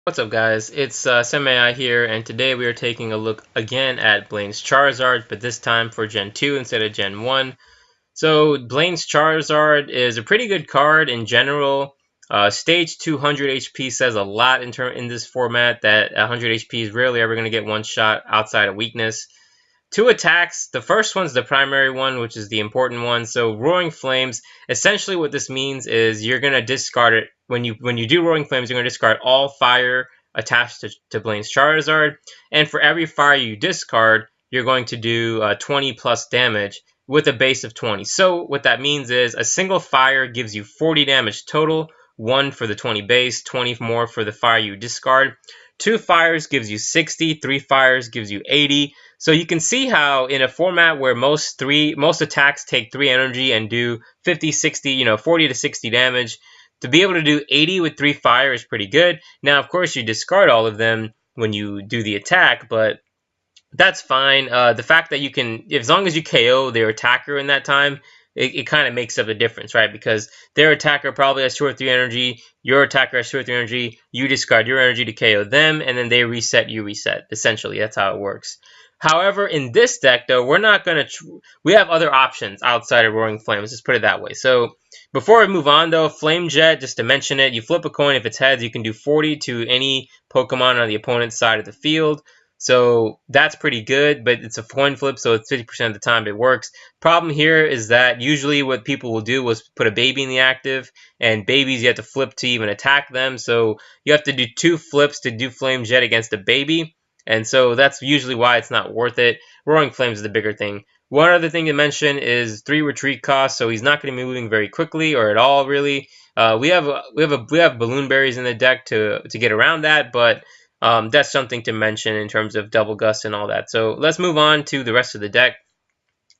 What's up, guys? It's Semi here, and today we are taking a look again at Blaine's Charizard, but this time for Gen 2 instead of Gen 1. So, Blaine's Charizard is a pretty good card in general. Stage 200 HP says a lot in this format, that 100 HP is rarely ever going to get one shot outside of weakness. Two attacks. The first one's the primary one, which is the important one. So Roaring Flames, essentially what this means is you're going to discard it. When you do Roaring Flames, you're going to discard all fire attached to Blaine's Charizard. And for every fire you discard, you're going to do 20 plus damage with a base of 20. So what that means is a single fire gives you 40 damage total, 1 for the 20 base, 20 more for the fire you discard. 2 fires gives you 60, 3 fires gives you 80. So you can see how in a format where most attacks take 3 energy and do 50, 60, 40 to 60 damage, to be able to do 80 with 3 fire is pretty good. Now, of course, you discard all of them when you do the attack, but that's fine. The fact that you can, as long as you KO their attacker in that time, it kind of makes up the difference, right? Because their attacker probably has 2 or 3 energy, your attacker has 2 or 3 energy, you discard your energy to KO them, and then they reset, you reset. Essentially, that's how it works. However, in this deck, though, we're not going to... we have other options outside of Roaring Flames. Let's put it that way. So, before I move on, though, Flame Jet, just to mention it, you flip a coin. If it's heads, you can do 40 to any Pokemon on the opponent's side of the field. So, that's pretty good, but it's a coin flip, so it's 50% of the time it works. Problem here is that usually what people will do is put a baby in the active, and babies you have to flip to even attack them. So, you have to do 2 flips to do Flame Jet against a baby. And so that's usually why it's not worth it. Roaring Flames is the bigger thing. One other thing to mention is 3 retreat costs, so he's not going to be moving very quickly or at all, really. We have balloon berries in the deck to get around that, but that's something to mention in terms of Double Gust and all that. So let's move on to the rest of the deck.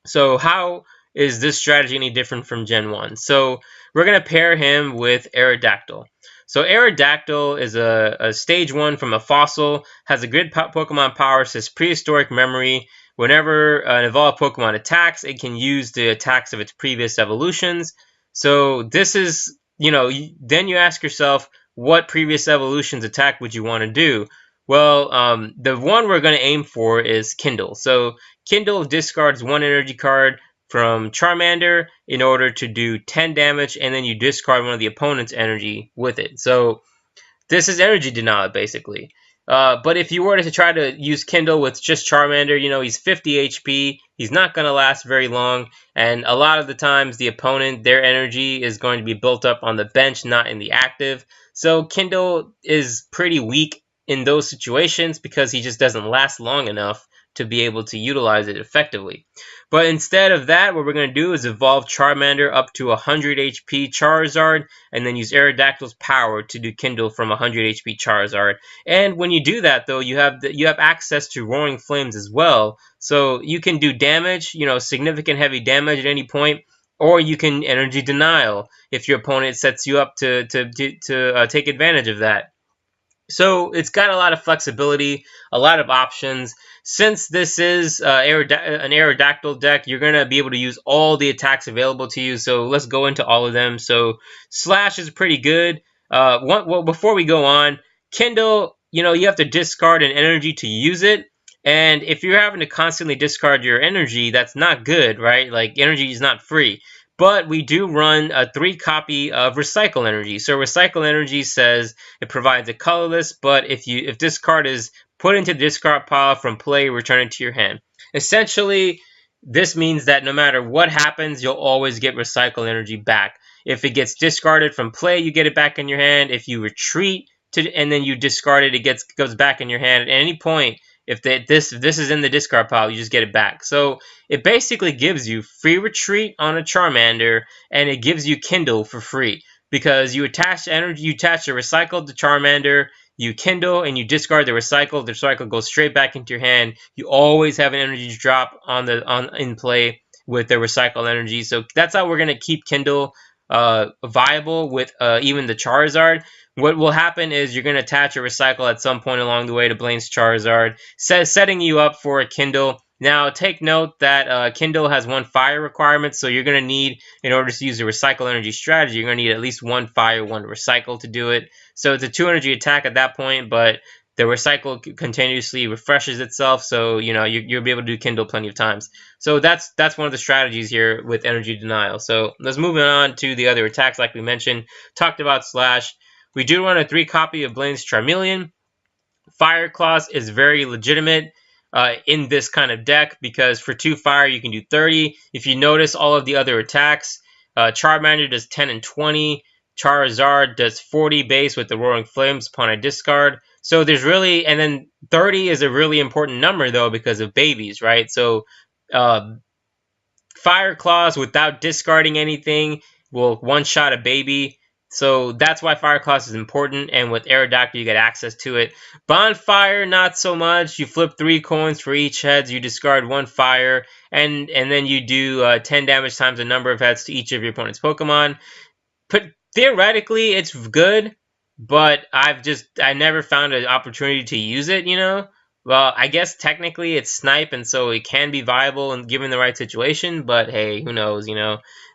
So how is this strategy any different from Gen 1? So we're going to pair him with Aerodactyl. So Aerodactyl is a stage 1 from a fossil, has a good Pokemon power, says prehistoric memory. Whenever an evolved Pokemon attacks, it can use the attacks of its previous evolutions. So this is, then you ask yourself, what previous evolutions attack would you want to do? Well, the one we're going to aim for is Kindle. So Kindle discards 1 energy card from Charmander in order to do 10 damage, and then you discard one of the opponent's energy with it. So this is energy denial, basically. But if you were to try to use Kindle with just Charmander, he's 50 HP. He's not going to last very long. And a lot of the times, the opponent, their energy is going to be built up on the bench, not in the active. So Kindle is pretty weak in those situations because he just doesn't last long enough to be able to utilize it effectively. But instead of that, what we're going to do is evolve Charmander up to 100 HP Charizard, and then use Aerodactyl's power to do Kindle from 100 HP Charizard. And when you do that, though, you have access to Roaring Flames as well, so you can do damage, significant heavy damage at any point, or you can energy denial if your opponent sets you up to take advantage of that. So it's got a lot of flexibility, a lot of options. Since this is an Aerodactyl deck, you're going to be able to use all the attacks available to you. So let's go into all of them. So Slash is pretty good. Well, before we go on, Kindle, you have to discard an energy to use it. And if you're having to constantly discard your energy, that's not good, right? Like, energy is not free. But we do run a 3 copy of Recycle Energy. So Recycle Energy says it provides a colorless, but if this card is put into the discard pile from play, return it to your hand. Essentially, this means that no matter what happens, you'll always get Recycle Energy back. If it gets discarded from play, you get it back in your hand. If you retreat and then you discard it, it goes back in your hand at any point. If this is in the discard pile, you just get it back. So it basically gives you free retreat on a Charmander, and it gives you Kindle for free. Because you attach energy, you attach the recycled to Charmander, you Kindle, and you discard the recycle goes straight back into your hand. You always have an energy drop in play with the recycled energy. So that's how we're going to keep Kindle viable with even the Charizard. What will happen is you're going to attach a recycle at some point along the way to Blaine's Charizard, setting you up for a Kindle. Now, take note that Kindle has 1 fire requirement, so you're going to need, in order to use the recycle energy strategy, you're going to need at least 1 fire, 1 recycle to do it. So it's a 2 energy attack at that point, but the recycle continuously refreshes itself, so you'll be able to do Kindle plenty of times. So that's one of the strategies here with energy denial. So let's move on to the other attacks. Like we mentioned, talked about Slash. We do run a 3 copy of Blaine's Charmeleon. Fire Claws is very legitimate in this kind of deck because for 2 fire you can do 30. If you notice all of the other attacks, Charmander does 10 and 20. Charizard does 40 base with the Roaring Flames upon a discard. So there's really, and then 30 is a really important number though because of babies, right? So Fire Claws without discarding anything will one-shot a baby. So that's why Fire Claws is important, and with Aerodactyl you get access to it. Bonfire, not so much. You flip 3 coins for each heads, you discard 1 fire, and then you do 10 damage times the number of heads to each of your opponent's Pokemon. But theoretically, it's good, but I never found an opportunity to use it, Well, I guess technically it's Snipe, and so it can be viable and given the right situation, but hey, who knows,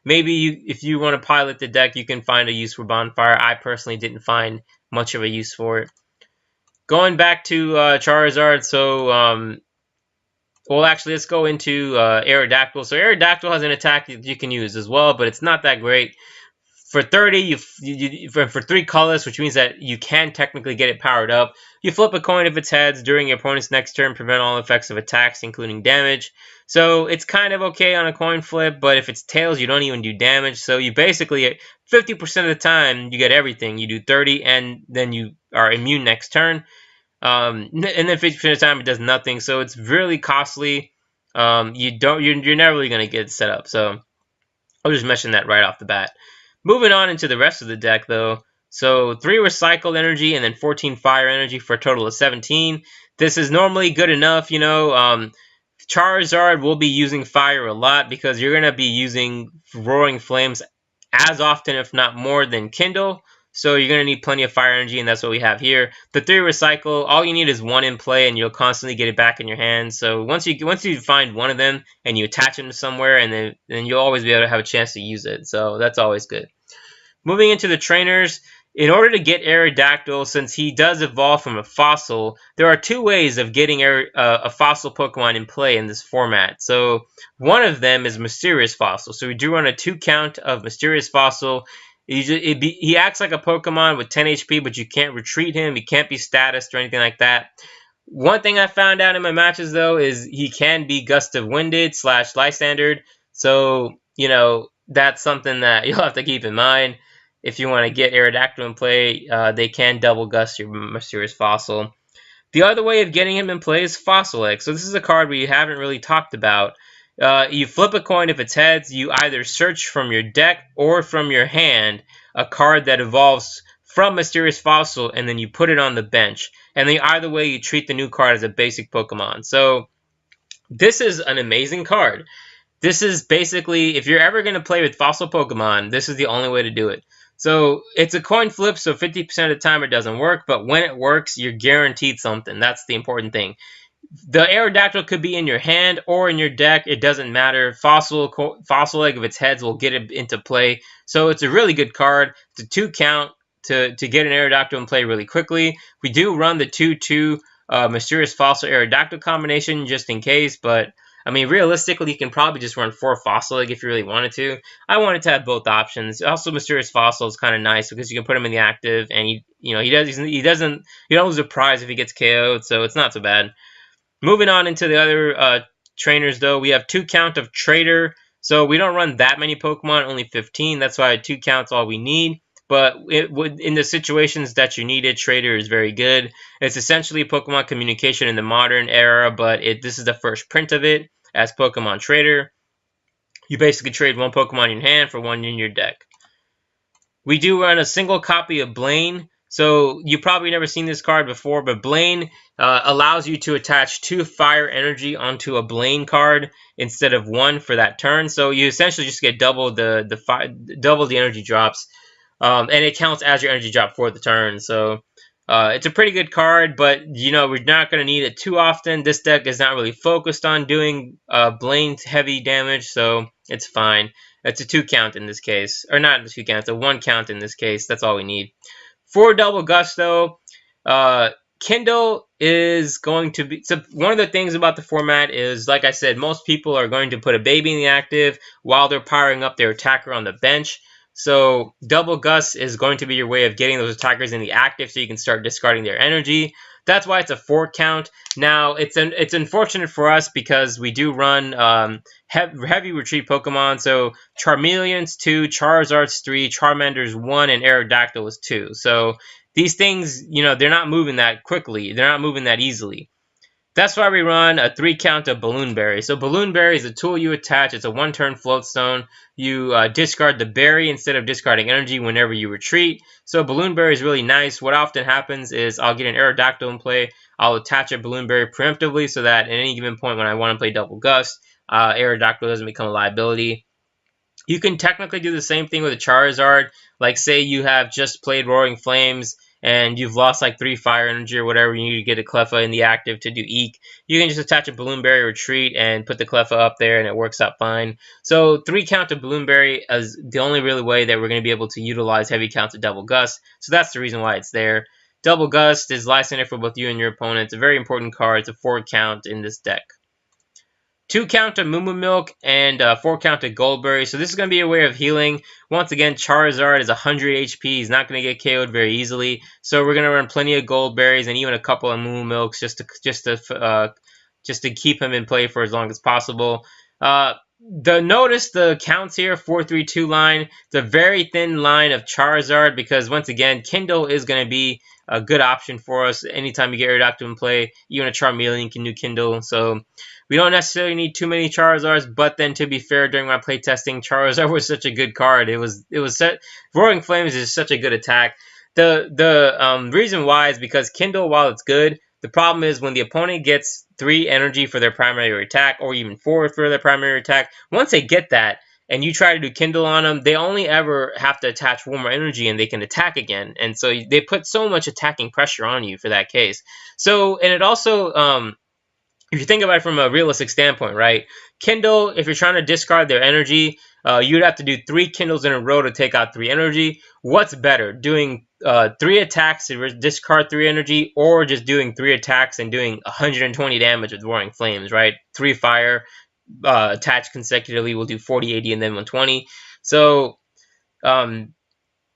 Maybe if you want to pilot the deck, you can find a use for Bonfire. I personally didn't find much of a use for it. Going back to Charizard, so, well, actually, let's go into Aerodactyl. So Aerodactyl has an attack that you can use as well, but it's not that great. For 30, for 3 colors, which means that you can technically get it powered up. You flip a coin if it's heads during your opponent's next turn, prevent all effects of attacks, including damage. So it's kind of okay on a coin flip, but if it's tails, you don't even do damage. So you basically, 50% of the time, you get everything. You do 30, and then you are immune next turn. And then 50% of the time, it does nothing. So it's really costly. You're never really going to get it set up. So I'll just mention that right off the bat. Moving on into the rest of the deck, though. So 3 recycled energy and then 14 fire energy for a total of 17. This is normally good enough, Charizard will be using fire a lot because you're going to be using Roaring Flames as often, if not more, than Kindle. So you're going to need plenty of fire energy, and that's what we have here. The 3 recycle, all you need is 1 in play, and you'll constantly get it back in your hand. So once you find one of them and you attach them to somewhere, and then you'll always be able to have a chance to use it. So that's always good. Moving into the trainers, in order to get Aerodactyl, since he does evolve from a fossil, there are 2 ways of getting a fossil Pokemon in play in this format. So one of them is Mysterious Fossil. So we do run a 2 count of Mysterious Fossil. He acts like a Pokemon with 10 HP, but you can't retreat him. He can't be statused or anything like that. One thing I found out in my matches, though, is he can be Gust of Winded / Lysandered. So, that's something that you'll have to keep in mind. If you want to get Aerodactyl in play, they can double gust your Mysterious Fossil. The other way of getting him in play is Fossil Egg. So this is a card we haven't really talked about. You flip a coin if it's heads. You either search from your deck or from your hand a card that evolves from Mysterious Fossil, and then you put it on the bench. And then either way, you treat the new card as a basic Pokemon. So this is an amazing card. This is basically, if you're ever going to play with fossil Pokemon, this is the only way to do it. So it's a coin flip, so 50% of the time it doesn't work, but when it works, you're guaranteed something. That's the important thing. The Aerodactyl could be in your hand or in your deck. It doesn't matter. Fossil Egg, if its heads, will get it into play. So it's a really good card. It's a 2 count to get an Aerodactyl in play really quickly. We do run the 2/2 Mysterious Fossil Aerodactyl combination just in case, but I mean, realistically, you can probably just run 4 Fossil Egg if you really wanted to. I wanted to have both options. Also, Mysterious Fossil is kind of nice because you can put him in the active, and you don't lose a prize if he gets KO'd, so it's not so bad. Moving on into the other trainers, though, we have 2 count of Trader. So we don't run that many Pokemon, only 15. That's why 2 count's all we need. But in the situations that you need it, Trader is very good. It's essentially Pokemon communication in the modern era, but this is the first print of it as Pokemon Trader. You basically trade 1 Pokemon in your hand for 1 in your deck. We do run a single copy of Blaine. So you've probably never seen this card before, but Blaine allows you to attach 2 fire energy onto a Blaine card instead of 1 for that turn. So you essentially just get double the energy drops. And it counts as your energy drop for the turn. So It's a pretty good card, but you know we're not going to need it too often. This deck is not really focused on doing Blaine's heavy damage, so it's fine. It's a 2 count in this case, or not a 2 count. It's a 1 count in this case. That's all we need. For Double Gust, though, Kindle is going to be... So one of the things about the format is, like I said, most people are going to put a baby in the active while they're powering up their attacker on the bench. So Double Gust is going to be your way of getting those attackers in the active so you can start discarding their energy. That's why it's a 4 count. Now, it's unfortunate for us because we do run heavy retreat Pokemon. So Charmeleon's 2, Charizard's 3, Charmander's 1, and Aerodactyl is 2. So these things, you know, they're not moving that quickly. They're not moving that easily. That's why we run a 3 count of Balloon Berry. So Balloon Berry is a tool you attach. It's a 1-turn float stone. You discard the berry instead of discarding energy whenever you retreat. So Balloon Berry is really nice. What often happens is I'll get an Aerodactyl in play. I'll attach a Balloon Berry preemptively so that at any given point when I want to play Double Gust, Aerodactyl doesn't become a liability. You can technically do the same thing with a Charizard. Like, say you have just played Roaring Flames and you've lost like 3 fire energy or whatever, you need to get a Cleffa in the active to do Eek. You can just attach a Balloon Berry Retreat and put the Cleffa up there and it works out fine. So 3 count of Balloon Berry is the only really way that we're going to be able to utilize heavy counts of Double Gust. So that's the reason why it's there. Double Gust is life center for both you and your opponent. It's a very important card. It's a 4 count in this deck. 2 count of Moo-Moo Milk and 4 count of Goldberry. So this is going to be a way of healing. Once again, Charizard is 100 HP. He's not going to get KO'd very easily. So we're going to run plenty of Goldberries and even a couple of Moo-Moo Milks just to keep him in play for as long as possible. Notice the counts here, 4-3-2 line. It's a very thin line of Charizard because once again, Kindle is going to be a good option for us. Anytime you get Aerodactyl in play, even a Charmeleon can do Kindle. So we don't necessarily need too many Charizards, but then to be fair, during my playtesting, Charizard was such a good card. Roaring Flames is such a good attack. The reason why is because Kindle, while it's good, the problem is when the opponent gets 3 energy for their primary attack, or even 4 for their primary attack, once they get that, and you try to do Kindle on them, they only ever have to attach 1 more energy and they can attack again. And so they put so much attacking pressure on you for that case. So, and it also... if you think about it from a realistic standpoint, right? Kindle, if you're trying to discard their energy, you'd have to do 3 Kindles in a row to take out 3 energy. What's better, doing 3 attacks to discard 3 energy, or just doing 3 attacks and doing 120 damage with Roaring Flames, right? 3 fire attached consecutively will do 40, 80, and then 120. So,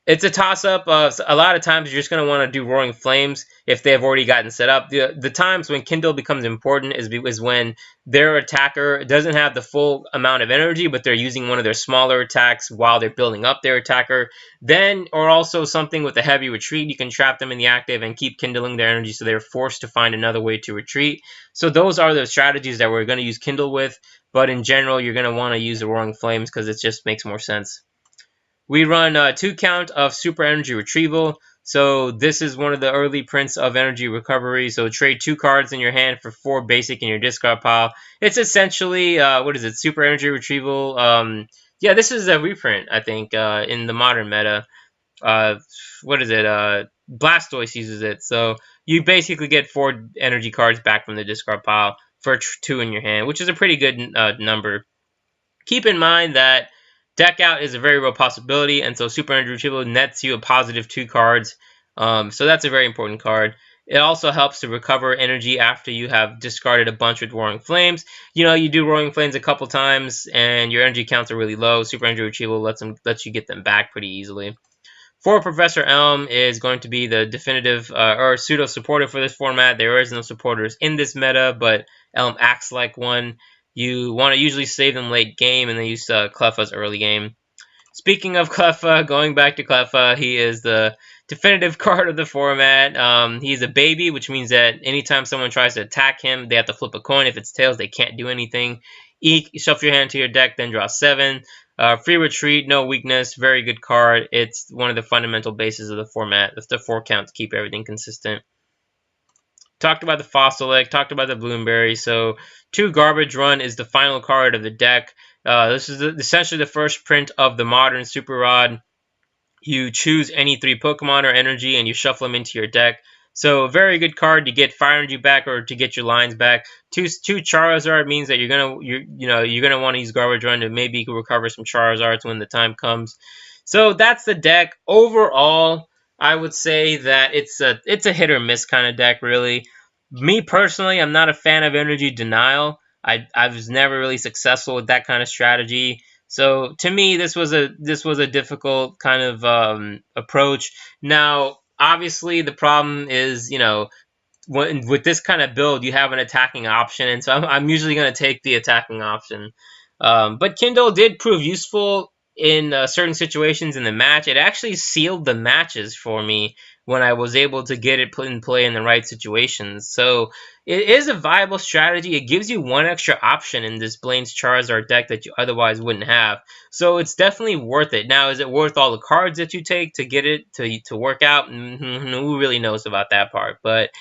it's a toss-up. A lot of times you're just going to want to do Roaring Flames if they've already gotten set up. The times when Kindle becomes important is when their attacker doesn't have the full amount of energy, but they're using one of their smaller attacks while they're building up their attacker. Then, or also something with a heavy retreat, you can trap them in the active and keep kindling their energy so they're forced to find another way to retreat. So those are the strategies that we're going to use Kindle with, but in general, you're going to want to use the Roaring Flames because it just makes more sense. We run 2 count of Super Energy Retrieval. So this is one of the early prints of energy recovery. So trade 2 cards in your hand for 4 basic in your discard pile. It's essentially, what is it, Super Energy Retrieval. Yeah, this is a reprint, I think, in the modern meta. What is it? Blastoise uses it. So you basically get 4 energy cards back from the discard pile for 2 in your hand, which is a pretty good number. Keep in mind that Deck Out is a very real possibility, and so Super Energy Retrieval nets you a positive 2 cards. So that's a very important card. It also helps to recover energy after you have discarded a bunch with Roaring Flames. You know, you do Roaring Flames a couple times, and your energy counts are really low. Super Energy Retrieval lets you get them back pretty easily. For Professor Elm is going to be the definitive or pseudo-supporter for this format. There is no supporters in this meta, but Elm acts like one. You want to usually save them late game and then use Cleffa's early game. Speaking of Cleffa, going back to Cleffa, he is the definitive card of the format. He's a baby, which means that anytime someone tries to attack him, they have to flip a coin. If it's tails, they can't do anything. Eek, shuffle your hand to your deck, then draw 7. Free retreat, no weakness, very good card. It's one of the fundamental bases of the format. It's the 4 count to keep everything consistent. Talked about the Fossilic, talked about the Bloomberry. So 2 Garbage Run is the final card of the deck. This is essentially the first print of the modern Super Rod. You choose any 3 Pokemon or energy and you shuffle them into your deck. So very good card to get fire energy back or to get your lines back. Two Charizard means that you're gonna want to use Garbage Run to maybe recover some Charizards when the time comes. So that's the deck. Overall, I would say that it's a hit or miss kind of deck, really. Me personally, I'm not a fan of Energy Denial. I was never really successful with that kind of strategy. So to me, this was a difficult kind of approach. Now, obviously, the problem is, with this kind of build, you have an attacking option, and so I'm usually going to take the attacking option. But Kindle did prove useful in certain situations in the match. It actually sealed the matches for me when I was able to get it put in play in the right situations. So it is a viable strategy. It gives you one extra option in this Blaine's Charizard deck that you otherwise wouldn't have. So it's definitely worth it. Now, is it worth all the cards that you take to get it to work out? Who really knows about that part? But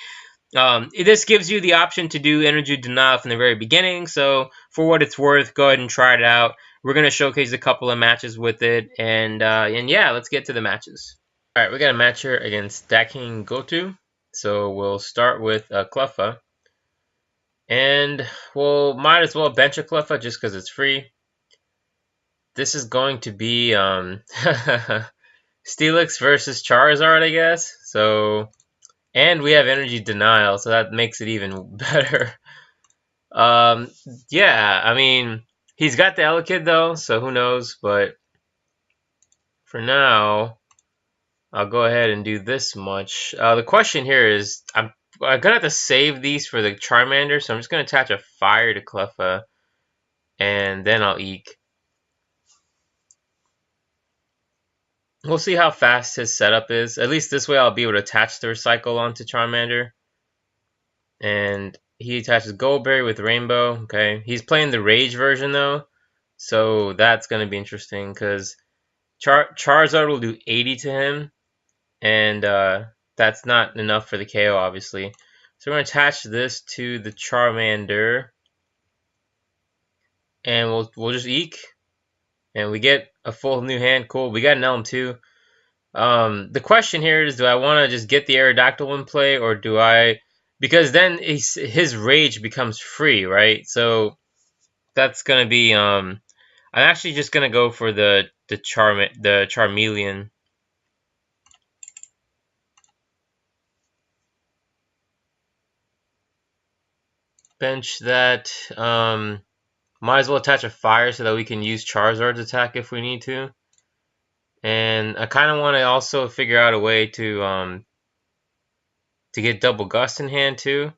this gives you the option to do Energy Denial from the very beginning, so for what it's worth, go ahead and try it out. We're going to showcase a couple of matches with it, and yeah, let's get to the matches. Alright, we got a match here against Stacking Gotu, so we'll start with Cleffa, and we'll might as well bench a Cleffa just because it's free. This is going to be Steelix versus Charizard, I guess, so... And we have Energy Denial, so that makes it even better. Yeah, I mean, he's got the Elekid though, so who knows, but for now, I'll go ahead and do this much. The question here is, I'm gonna have to save these for the Charmander, so I'm just gonna attach a Fire to Cleffa, and then I'll Eek. We'll see how fast his setup is. At least this way I'll be able to attach the Recycle onto Charmander. And he attaches Goldberry with Rainbow. Okay, he's playing the Rage version though, so that's going to be interesting because Charizard will do 80 to him, and that's not enough for the KO, obviously. So we're going to attach this to the Charmander, and we'll just Eek, and we get a full new hand. Cool, we got an Elm too. The question here is, do I want to just get the Aerodactyl in play, or do I... Because then his Rage becomes free, right? So that's gonna be I'm actually just gonna go for the Charmeleon. Bench that. Might as well attach a Fire so that we can use Charizard's attack if we need to. And I kind of want to also figure out a way to get Double Gust in hand too.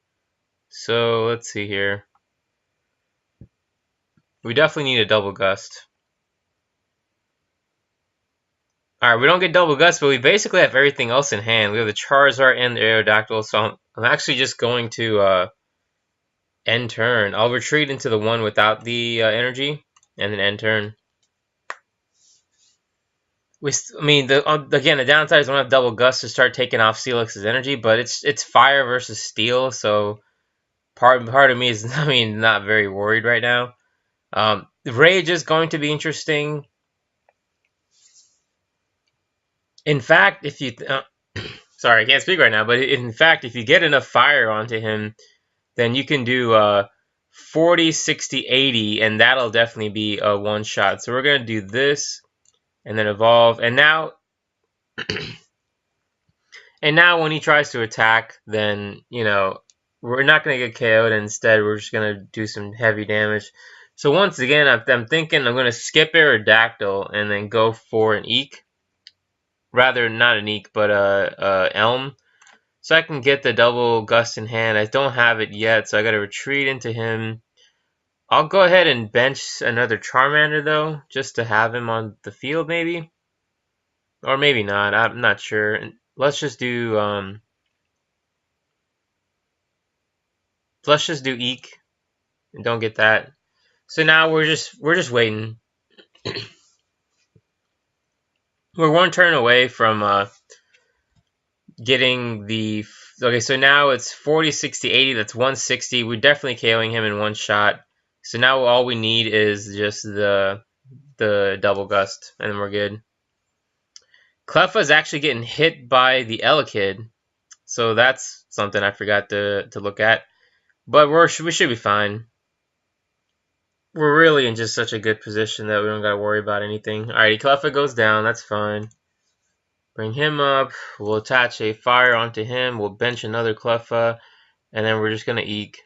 So let's see here. We definitely need a Double Gust. Alright, we don't get Double Gust, but we basically have everything else in hand. We have the Charizard and the Aerodactyl, so I'm actually just going to end turn. I'll retreat into the one without the energy, and then end turn. Again, the downside is we don't have Double Gust to start taking off Steelix's energy, but it's Fire versus Steel, so part of me is, not very worried right now. Rage is going to be interesting. In fact, if you sorry, I can't speak right now, but in fact, if you get enough Fire onto him, then you can do 40, 60, 80, and that'll definitely be a one shot. So we're gonna do this, and then evolve, and now. And now when he tries to attack, then, we're not going to get KO'd. Instead, we're just going to do some heavy damage. So once again, I'm thinking I'm going to skip Aerodactyl and then go for an Eek. Rather, not an Eek, but Elm. So I can get the Double Gust in hand. I don't have it yet, so I got to retreat into him. I'll go ahead and bench another Charmander, though, just to have him on the field, maybe. Or maybe not. I'm not sure. Let's just do Eek and don't get that. So now we're just waiting. We're one turn away from getting the... Okay, so now it's 40, 60, 80. That's 160. We're definitely KOing him in one shot. So now all we need is just the Double Gust, and then we're good. Cleffa is actually getting hit by the Elekid. So that's something I forgot to look at. But we should be fine. We're really in just such a good position that we don't gotta worry about anything. Alrighty, Cleffa goes down, that's fine. Bring him up, we'll attach a fire onto him, we'll bench another Cleffa, and then we're just gonna eek.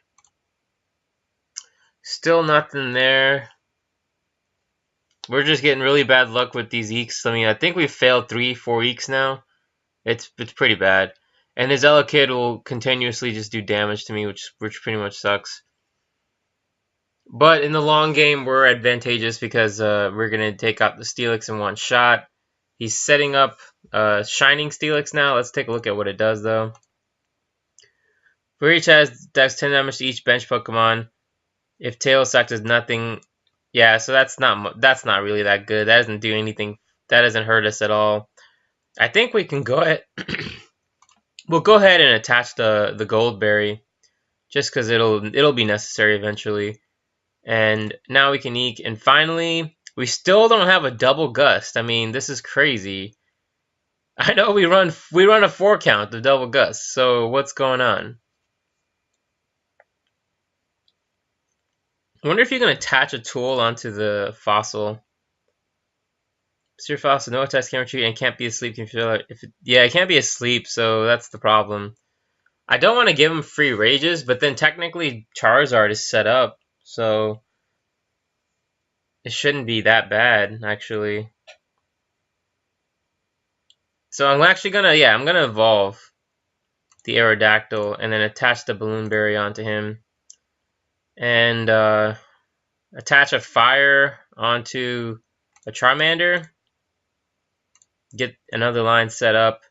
Still nothing there. We're just getting really bad luck with these eeks. I mean, I think we've failed 3-4 eeks now. It's pretty bad. And his Elekid will continuously just do damage to me, which pretty much sucks. But in the long game, we're advantageous because we're going to take out the Steelix in one shot. He's setting up Shining Steelix now. Let's take a look at what it does, though. For each does 10 damage to each bench Pokemon. If Tail Sack does nothing, yeah, so that's not really that good. That doesn't do anything. That doesn't hurt us at all. I think we can go ahead. We'll go ahead and attach the Gold Berry, just because it'll be necessary eventually. And now we can eek. And finally, we still don't have a Double Gust. I mean, this is crazy. I know we run a 4 count of Double Gust. So what's going on? I wonder if you can attach a tool onto the fossil. Mr. Fossil, no attacks, can't retreat, and can't be asleep. Can feel it, yeah, it can't be asleep, so that's the problem. I don't want to give him free rages, but then technically Charizard is set up, so it shouldn't be that bad, actually. So I'm actually gonna, yeah, I'm gonna evolve the Aerodactyl and then attach the Balloon Berry onto him. And attach a fire onto a Charmander. Get another line set up.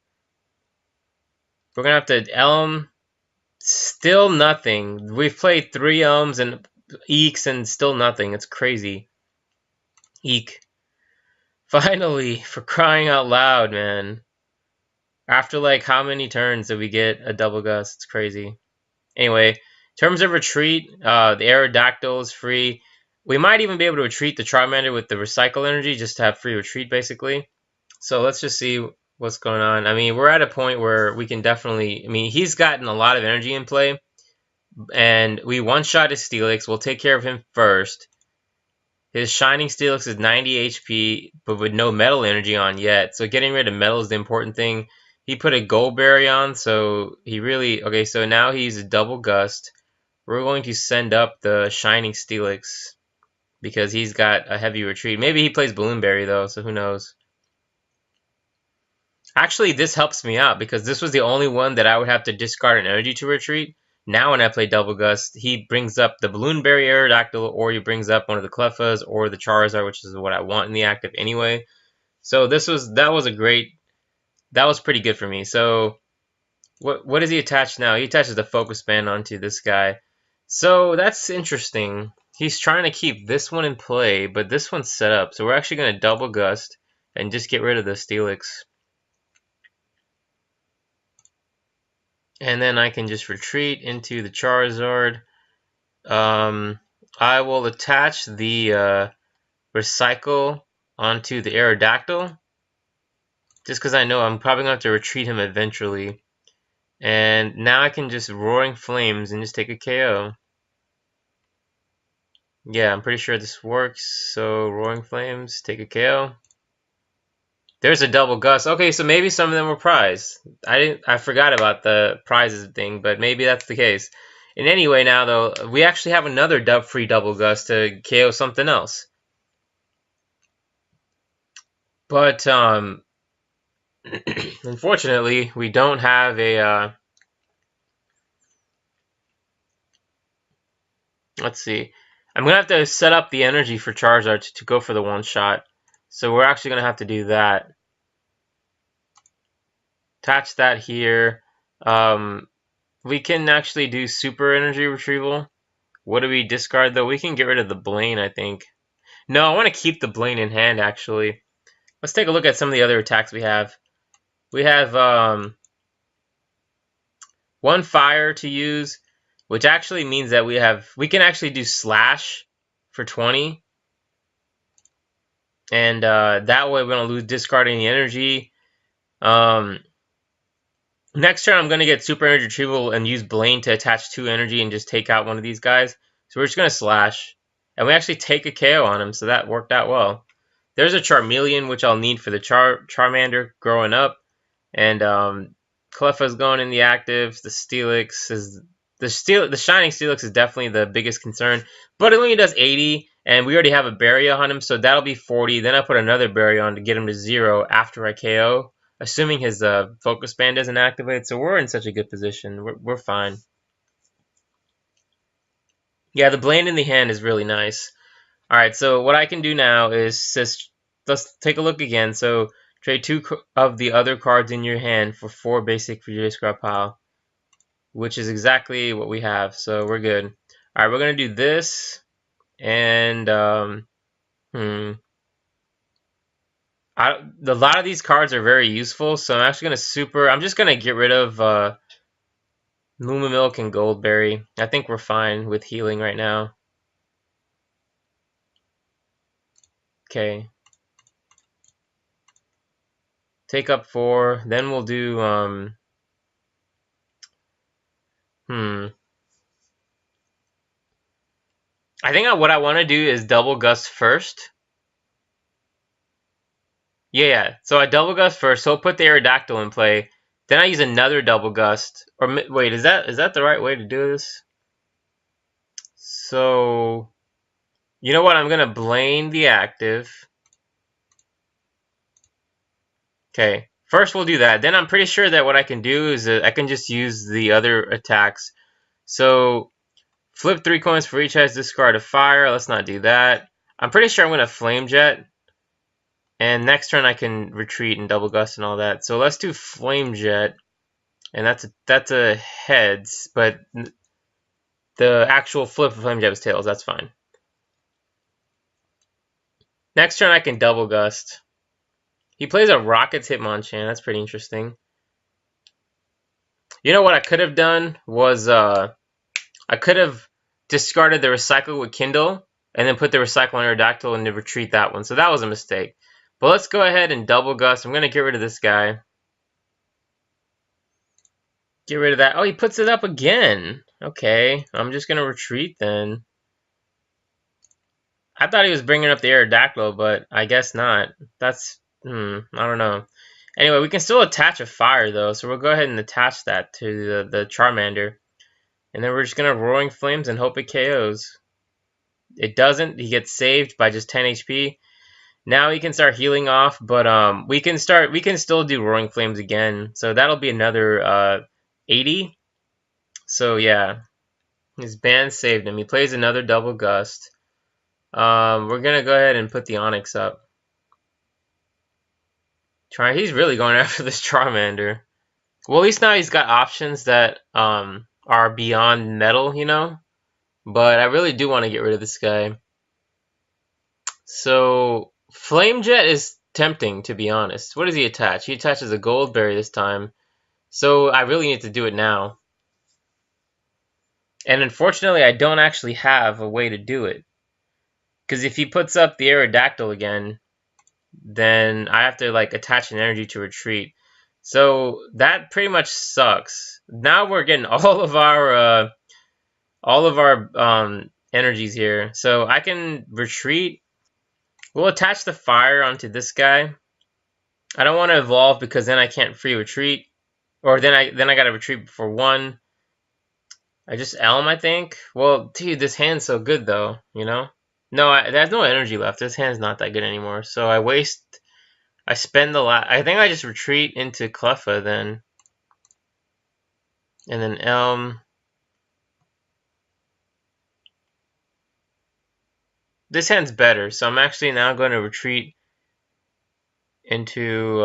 We're gonna have to Elm. Still nothing. We've played 3 Elms and Eeks and still nothing. It's crazy. Eek. Finally, for crying out loud, man. After like how many turns did we get a Double Gust? It's crazy. Anyway, in terms of retreat, the Aerodactyl is free. We might even be able to retreat the Charmander with the Recycle Energy just to have free retreat, basically. So let's just see what's going on. I mean, we're at a point where we can definitely... I mean, he's gotten a lot of energy in play. And we one-shot his Steelix. We'll take care of him first. His Shining Steelix is 90 HP, but with no Metal Energy on yet. So getting rid of Metal is the important thing. He put a Gold Berry on, so he really... Okay, so now he's a Double Gust. We're going to send up the Shining Steelix because he's got a heavy retreat. Maybe he plays Balloon Berry, though, so who knows. Actually, this helps me out because this was the only one that I would have to discard an energy to retreat. Now when I play Double Gust, he brings up the Balloon Berry Aerodactyl, or he brings up one of the Cleffas or the Charizard, which is what I want in the active anyway. So that was pretty good for me. So what does he attach now? He attaches the Focus Band onto this guy. So that's interesting. He's trying to keep this one in play, but this one's set up. So we're actually going to Double Gust and just get rid of the Steelix. And then I can just retreat into the Charizard. I will attach the Recycle onto the Aerodactyl. Just because I know I'm probably going to have to retreat him eventually. And now I can just Roaring Flames and just take a KO. Yeah, I'm pretty sure this works. So Roaring Flames, take a KO. There's a Double Gust. Okay, so maybe some of them were prized. I forgot about the prizes thing, but maybe that's the case. And anyway, now though, we actually have another free Double Gust to KO something else. But unfortunately, we don't have a. Let's see. I'm gonna have to set up the energy for Charizard to go for the one shot. So we're actually gonna have to do that. Attach that here. We can actually do Super Energy Retrieval. What do we discard though? We can get rid of the Blaine, I think. No, I want to keep the Blaine in hand actually. Let's take a look at some of the other attacks we have. We have one fire to use, which actually means that we can actually do Slash for 20. And that way we don't lose discarding the energy. Next turn, I'm going to get Super Energy Retrieval and use Blaine to attach 2 energy and just take out one of these guys. So we're just going to Slash. And we actually take a KO on him, so that worked out well. There's a Charmeleon, which I'll need for the Charmander growing up. And Cleffa's going in the active. The Steelix is... The Shining Steelix is definitely the biggest concern. But it only does 80, and we already have a Barrier on him, so that'll be 40. Then I put another Barrier on to get him to 0 after I KO. Assuming his focus band doesn't activate, so we're in such a good position. We're fine. Yeah, the Blaine in the hand is really nice. Alright, so what I can do now is just... Let's take a look again. So, trade 2 of the other cards in your hand for 4 basic for your discard pile. Which is exactly what we have, so we're good. Alright, we're going to do this. And, a lot of these cards are very useful, so I'm actually going to I'm just going to get rid of Moo-Moo Milk and Goldberry. I think we're fine with healing right now. Okay. Take up 4. Then we'll do, I think what I want to do is Double Gust first. Yeah. So I Double Gust first, so I'll put the Aerodactyl in play. Then I use another Double Gust. Or wait, is that the right way to do this? So, you know what? I'm going to Blaine the active. Okay. First we'll do that. Then I'm pretty sure that what I can do is I can just use the other attacks. So, flip 3 coins for each has discard a fire. Let's not do that. I'm pretty sure I'm going to Flame Jet. And next turn I can retreat and Double Gust and all that. So let's do Flame Jet. And that's a heads, but the actual flip of Flame Jet was tails. That's fine. Next turn I can Double Gust. He plays a Rockets Hitmonchan. That's pretty interesting. You know what I could have done was I could have discarded the Recycle with Kindle and then put the Recycle on Aerodactyl and then retreat that one. So that was a mistake. But let's go ahead and Double Gust. I'm going to get rid of this guy. Get rid of that. Oh, he puts it up again. Okay, I'm just going to retreat then. I thought he was bringing up the Aerodactyl, but I guess not. That's, I don't know. Anyway, we can still attach a fire, though, so we'll go ahead and attach that to the Charmander. And then we're just going to Roaring Flames and hope it KOs. It doesn't. He gets saved by just 10 HP. Now he can start healing off, but we can still do Roaring Flames again. So that'll be another 80. So yeah, his band saved him. He plays another Double Gust. We're gonna go ahead and put the Onyx up. He's really going after this Charmander. Well, at least now he's got options that are beyond metal, you know. But I really do want to get rid of this guy. So Flame Jet is tempting, to be honest. What does he attach? He attaches a Goldberry this time. So I really need to do it now. And unfortunately, I don't actually have a way to do it. Because if he puts up the Aerodactyl again, then I have to like attach an energy to retreat. So that pretty much sucks. Now we're getting all of our energies here. So I can retreat. We'll attach the fire onto this guy. I don't want to evolve because then I can't free retreat. Or then I gotta retreat before 1. I just Elm, I think. Well, dude, this hand's so good though, you know? No, there's no energy left. This hand's not that good anymore. So I spend the last... I think I just retreat into Cleffa then. And then Elm. This hand's better, so I'm actually now going to retreat into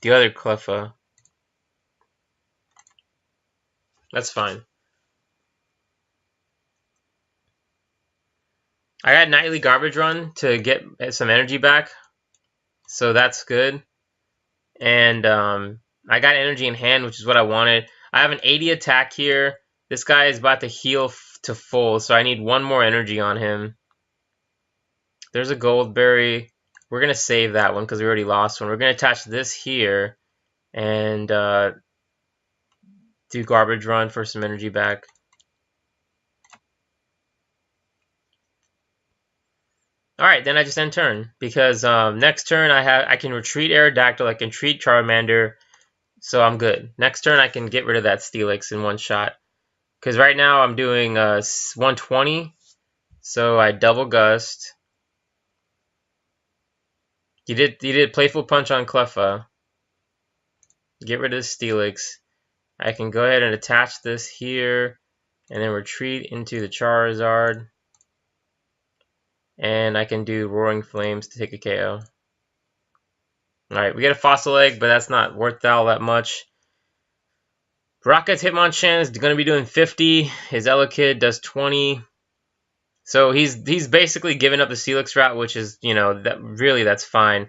the other Cleffa. That's fine. I got Nightly Garbage Run to get some energy back, so that's good. And I got energy in hand, which is what I wanted. I have an 80 attack here. This guy is about to heal to full, so I need 1 more energy on him. There's a Goldberry. We're going to save that one because we already lost one. We're going to attach this here. and do Garbage Run for some energy back. Alright, then I just end turn, because next turn I can retreat Aerodactyl, I can treat Charmander, so I'm good. Next turn I can get rid of that Steelix in one shot. Because right now I'm doing 120, so I Double Gust. You did Playful Punch on Cleffa. Get rid of the Steelix. I can go ahead and attach this here, and then retreat into the Charizard. And I can do Roaring Flames to take a KO. Alright, we get a Fossil Egg, but that's not worth all that much. Rocket's Hitmonchan is going to be doing 50. His Elekid does 20. So he's basically giving up the Steelix route, which is, you know, that's fine.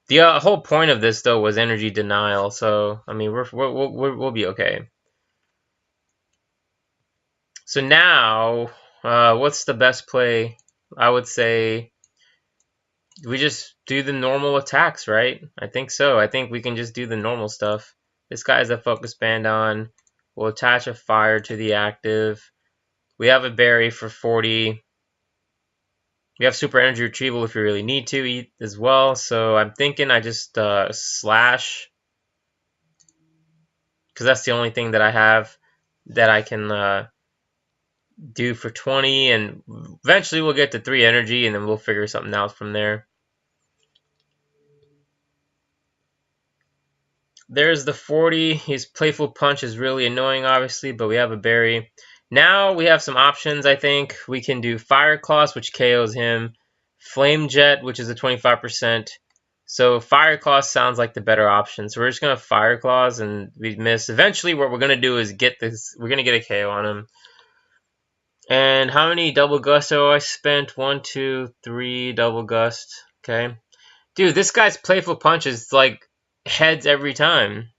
The whole point of this, though, was energy denial. So, I mean, we'll be okay. So now, what's the best play? I would say we just do the normal attacks, right? I think so. I think we can just do the normal stuff. This guy has a Focus Band on. We'll attach a Fire to the active. We have a Berry for 40. We have Super Energy Retrieval if you really need to eat as well. So I'm thinking I just Slash. Because that's the only thing that I have that I can do for 20. And eventually we'll get to 3 energy and then we'll figure something out from there. There's the 40. His Playful Punch is really annoying, obviously, but we have a Berry. Now we have some options, I think. We can do Fire Claws, which KOs him. Flame Jet, which is a 25%. So Fire Claws sounds like the better option. So we're just going to Fire Claws and we miss. Eventually what we're going to do is get this. We're going to get a KO on him. And how many Double Gust have I spent? 1, 2, 3 Double Gust. Okay. Dude, this guy's Playful Punch is like heads every time.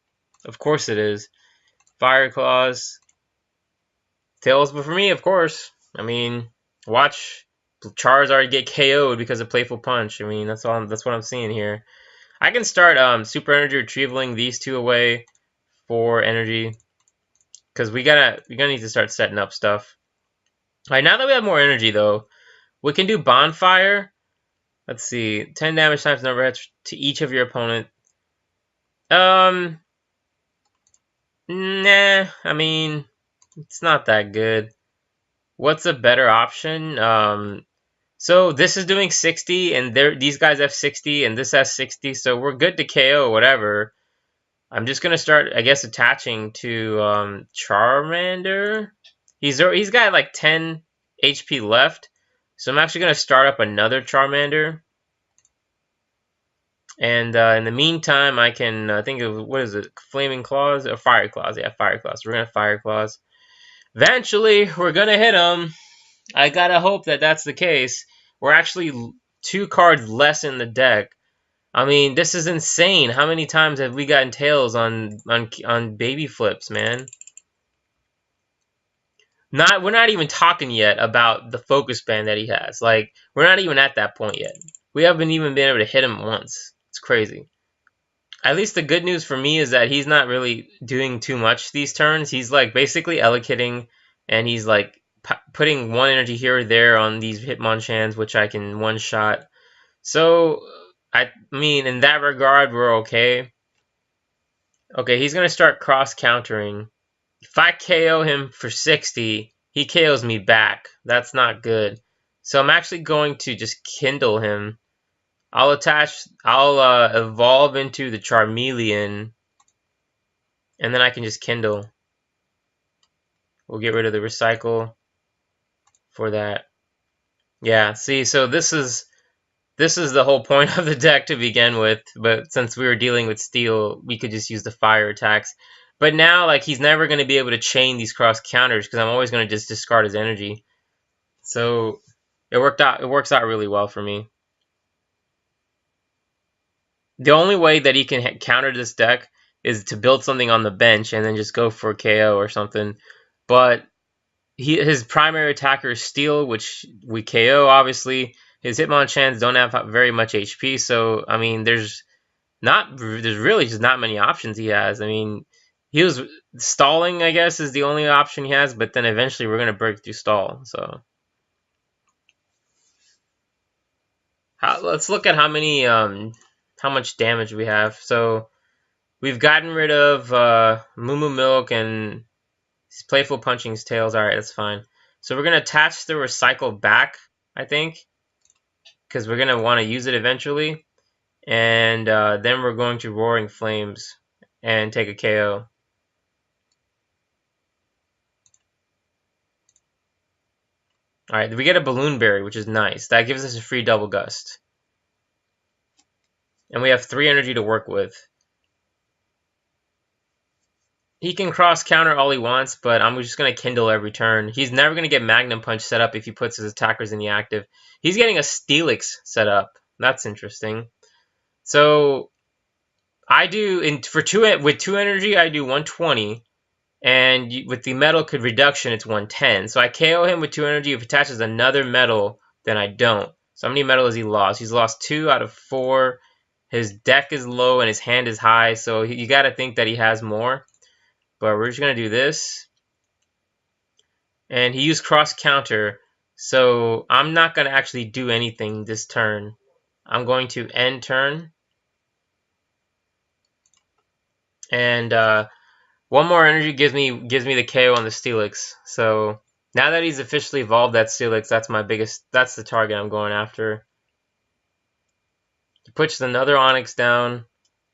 Of course it is. Fire Claws. Tails, but for me, of course. I mean, watch Charizard get KO'd because of Playful Punch. I mean, that's what I'm seeing here. I can start Super Energy Retrievaling these two away for energy. Because we're gonna need to start setting up stuff. Alright, now that we have more energy though, we can do Bonfire. Let's see. 10 damage times number of hits to each of your opponent. Nah, I mean, it's not that good. What's a better option? So this is doing 60, and these guys have 60, and this has 60, so we're good to KO whatever. I'm just gonna start, I guess, attaching to Charmander. He's got like 10 HP left, so I'm actually gonna start up another Charmander. And in the meantime, I can think of, what is it, Flaming Claws or Fire Claws? Yeah, Fire Claws. We're gonna Fire Claws. Eventually, we're gonna hit him. I gotta hope that that's the case. We're actually 2 cards less in the deck. I mean, this is insane. How many times have we gotten tails on baby flips, man? We're not even talking yet about the Focus Band that he has. Like, we're not even at that point yet. We haven't even been able to hit him once. It's crazy. At least the good news for me is that he's not really doing too much these turns. He's like basically Elekiding, and he's like putting 1 energy here or there on these Hitmonchans, which I can one-shot. So, I mean, in that regard, we're okay. Okay, he's going to start cross-countering. If I KO him for 60, he KOs me back. That's not good. So I'm actually going to just Kindle him. I'll evolve into the Charmeleon, and then I can just Kindle. We'll get rid of the Recycle for that. Yeah, see, so this is the whole point of the deck to begin with, but since we were dealing with Steel, we could just use the Fire attacks. But now, like, he's never going to be able to chain these cross counters because I'm always going to just discard his energy. So it works out really well for me. The only way that he can counter this deck is to build something on the bench and then just go for a KO or something. But his primary attacker is Steel, which we KO, obviously. His Hitmonchans don't have very much HP, so, I mean, there's there's really just not many options he has. I mean, he was stalling, I guess, is the only option he has, but then eventually we're gonna break through stall. So let's look at how much damage we have. So we've gotten rid of Moo-Moo Milk and his Playful Punching's Tails. Alright, that's fine. So we're gonna attach the Recycle back, I think, because we're gonna want to use it eventually. And then we're going to Roaring Flames and take a KO. Alright, we get a Balloon Berry, which is nice. That gives us a free Double Gust. And we have 3 energy to work with. He can cross counter all he wants, but I'm just going to Kindle every turn. He's never going to get Magnum Punch set up if he puts his attackers in the active. He's getting a Steelix set up. That's interesting. So I do with 2 energy, I do 120. And with the metal reduction, it's 110. So I KO him with 2 energy. If it attaches another metal, then I don't. So how many metal has he lost? He's lost 2 out of 4. His deck is low and his hand is high. So you got to think that he has more. But we're just going to do this. And he used cross counter. So I'm not going to actually do anything this turn. I'm going to end turn. And one more energy gives me the KO on the Steelix. So now that he's officially evolved that Steelix, that's the target I'm going after. He puts another Onix down.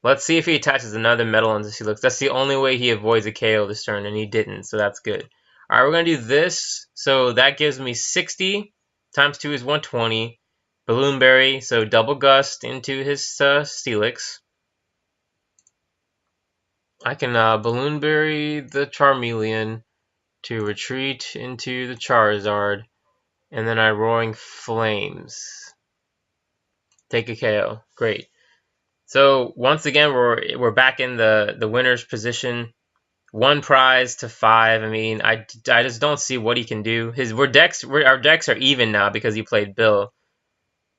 Let's see if he attaches another metal on the Steelix. That's the only way he avoids a KO this turn, and he didn't, so that's good. Alright, we're going to do this. So that gives me 60 times 2 is 120. Balloon Berry, so Double Gust into his Steelix. I can Balloon Berry the Charmeleon to retreat into the Charizard, and then I Roaring Flames. Take a KO. Great. So once again, we're back in the winner's position. 1 prize to 5. I mean, I just don't see what he can do. Our decks are even now because he played Bill.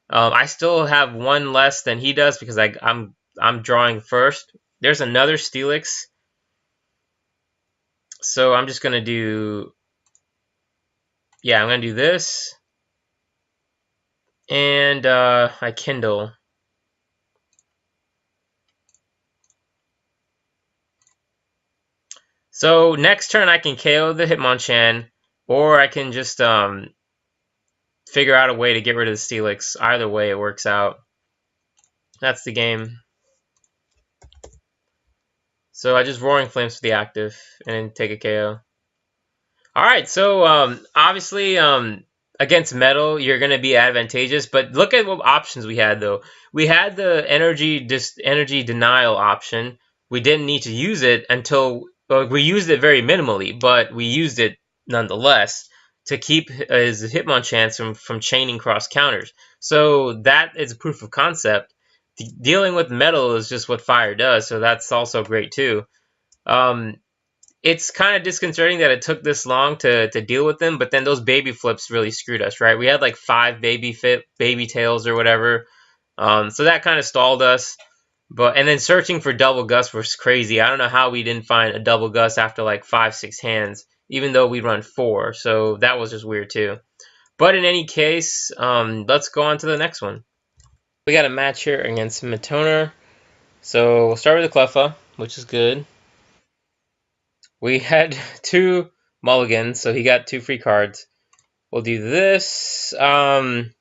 I still have 1 less than he does because I'm drawing first. There's another Steelix. So I'm just gonna do, yeah, I'm gonna do this, and I Kindle. So next turn I can KO the Hitmonchan, or I can just figure out a way to get rid of the Steelix. Either way, it works out. That's the game. So I just Roaring Flames for the active and take a KO. Alright, so obviously against metal you're going to be advantageous, but look at what options we had though. We had the energy denial option. We didn't need to use it until, well, we used it very minimally, but we used it nonetheless to keep his Hitmonchan from chaining cross counters. So that is proof of concept. Dealing with metal is just what fire does, so that's also great too. It's kind of disconcerting that it took this long to deal with them, but then those baby flips really screwed us, right? We had like 5 baby tails or whatever, so that kind of stalled us. And then searching for Double Gust was crazy. I don't know how we didn't find a Double Gust after like 5-6 hands, even though we run 4. So that was just weird too. But in any case, let's go on to the next one. We got a match here against Matoner. So we'll start with the Cleffa, which is good. We had 2 mulligans, so he got 2 free cards. We'll do this. If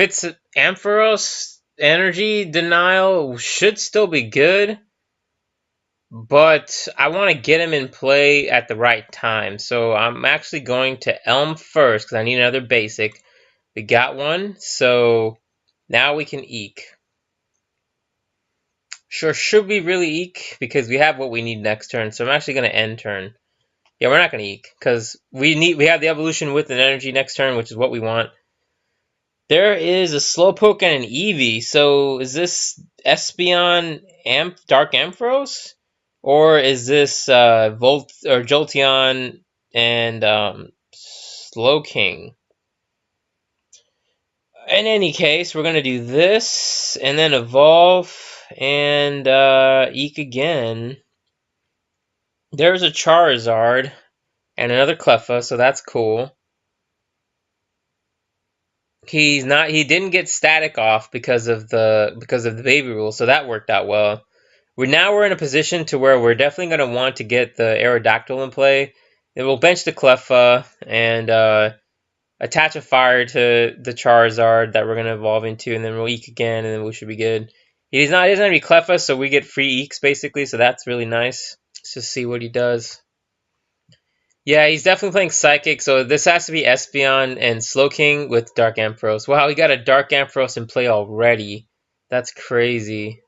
it's Ampharos, energy denial should still be good, but I want to get him in play at the right time. So I'm actually going to Elm first because I need another basic. We got one, so now we can Eek. Sure, should we really Eek? Because we have what we need next turn, so I'm actually going to end turn. Yeah, we're not going to Eek, because we have the evolution with an energy next turn, which is what we want. There is a Slowpoke and an Eevee, so is this Espeon Dark Ampharos? Or is this Jolteon and Slowking? In any case, we're gonna do this and then evolve and eek again. There's a Charizard and another Cleffa, so that's cool. He didn't get static off because of the baby rule, so that worked out well. We're in a position to where we're definitely going to want to get the Aerodactyl in play. And we'll bench the Cleffa and attach a fire to the Charizard that we're going to evolve into, and then we'll Eek again, and then we should be good. He doesn't have any Cleffa, so we get free Eeks basically, so that's really nice. Let's just see what he does. Yeah, he's definitely playing Psychic, so this has to be Espeon and Slowking with Dark Ampharos. Wow, he got a Dark Ampharos in play already. That's crazy.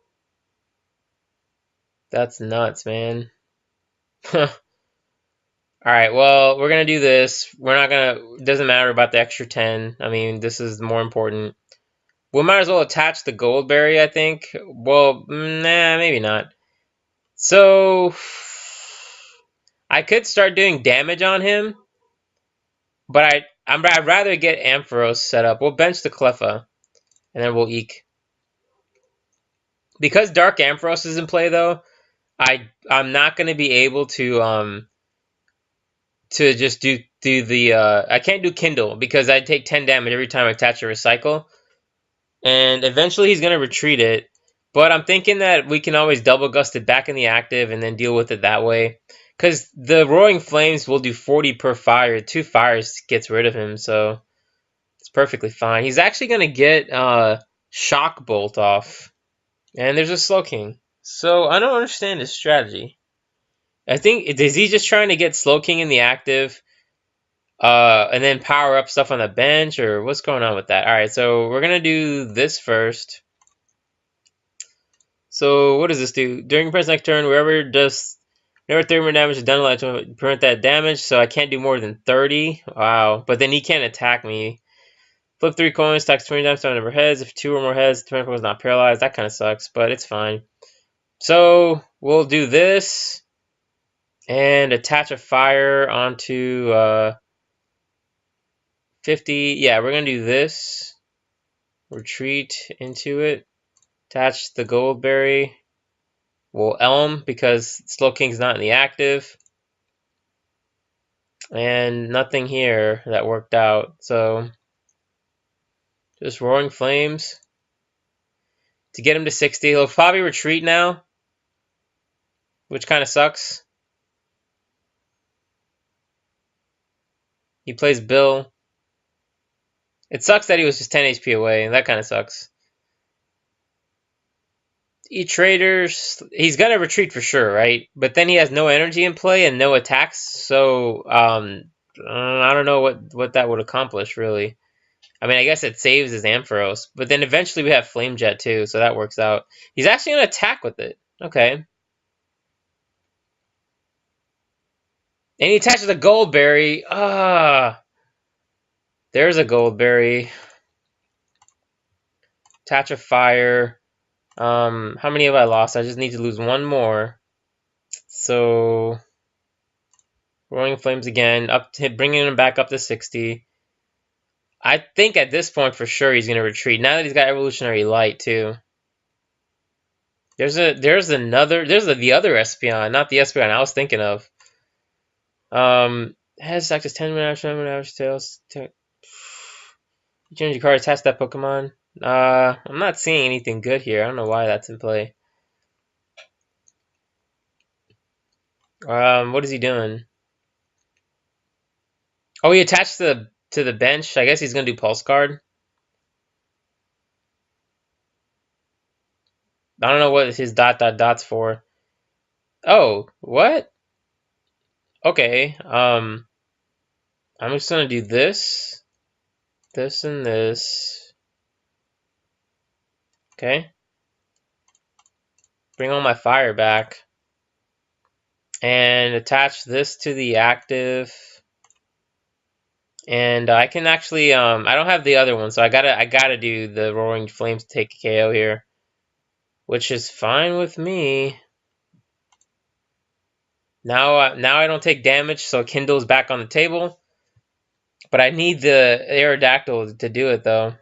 That's nuts, man. Alright, well, we're gonna do this. We're not gonna... It doesn't matter about the extra 10. I mean, this is more important. We might as well attach the Goldberry, I think. Well, nah, maybe not. So... I could start doing damage on him. But I'd rather get Ampharos set up. We'll bench the Cleffa, and then we'll Eek. Because Dark Ampharos is in play, though, I'm not going to be able to just do the I can't do Kindle because I take 10 damage every time I attach a Recycle, and eventually he's going to retreat it. But I'm thinking that we can always Double Gust it back in the active and then deal with it that way. Because the Roaring Flames will do 40 per fire. 2 fires gets rid of him, so it's perfectly fine. He's actually going to get Shock Bolt off. And there's a Slowking. So I don't understand his strategy. I think, is he just trying to get Slowking in the active and then power up stuff on the bench? Or what's going on with that? Alright, so we're going to do this first. So what does this do? During the next turn, wherever 30 more damage is done, I'll to prevent that damage. So I can't do more than 30. Wow. But then he can't attack me. Flip 3 coins, stacks 20 times on number of heads. If 2 or more heads, 20 is not paralyzed. That kind of sucks, but it's fine. So we'll do this and attach a fire onto 50. Yeah, we're going to do this. Retreat into it. Attach the Goldberry. We'll Elm because Slowking's not in the active. And nothing here that worked out. So just Roaring Flames to get him to 60. He'll probably retreat now, which kind of sucks. He plays Bill. It sucks that he was just 10 HP away. That kind of sucks. E-Traders, he's going to retreat for sure, right? But then he has no energy in play and no attacks, so I don't know what that would accomplish, really. I mean, I guess it saves his Ampharos, but then eventually we have Flame Jet too, so that works out. He's actually going to attack with it. Okay. And he attaches a Goldberry. There's a Goldberry. Attach a fire. How many have I lost? I just need to lose one more. So, Roaring Flames again, bringing him back up to 60. I think at this point for sure he's gonna retreat. Now that he's got Evolutionary Light too. There's the other Espeon, not the Espeon I was thinking of. Has access 10 minutes, tails. Change your card, attach that Pokemon. I'm not seeing anything good here. I don't know why that's in play. What is he doing? Oh, he attached to the bench. I guess he's gonna do Pulse Guard. I don't know what his dot's for. Oh, what? Okay. I'm just gonna do this, and this. Okay. Bring all my fire back. And attach this to the active. And I can actually I don't have the other one, so I gotta do the Roaring Flames to take a KO here. Which is fine with me. Now I don't take damage, so Kindle's back on the table. But I need the Aerodactyl to do it though.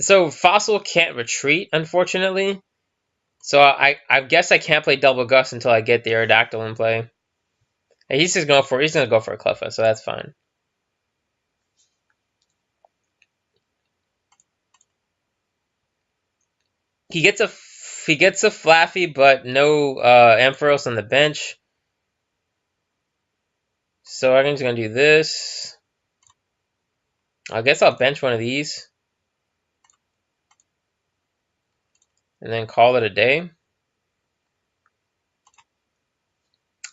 So Fossil can't retreat, unfortunately. So I guess I can't play Double Gust until I get the Aerodactyl in play. And he's gonna go for a Cleffa, so that's fine. He gets a Flaffy, but no Ampharos on the bench. So I'm just gonna do this. I guess I'll bench one of these. And then call it a day.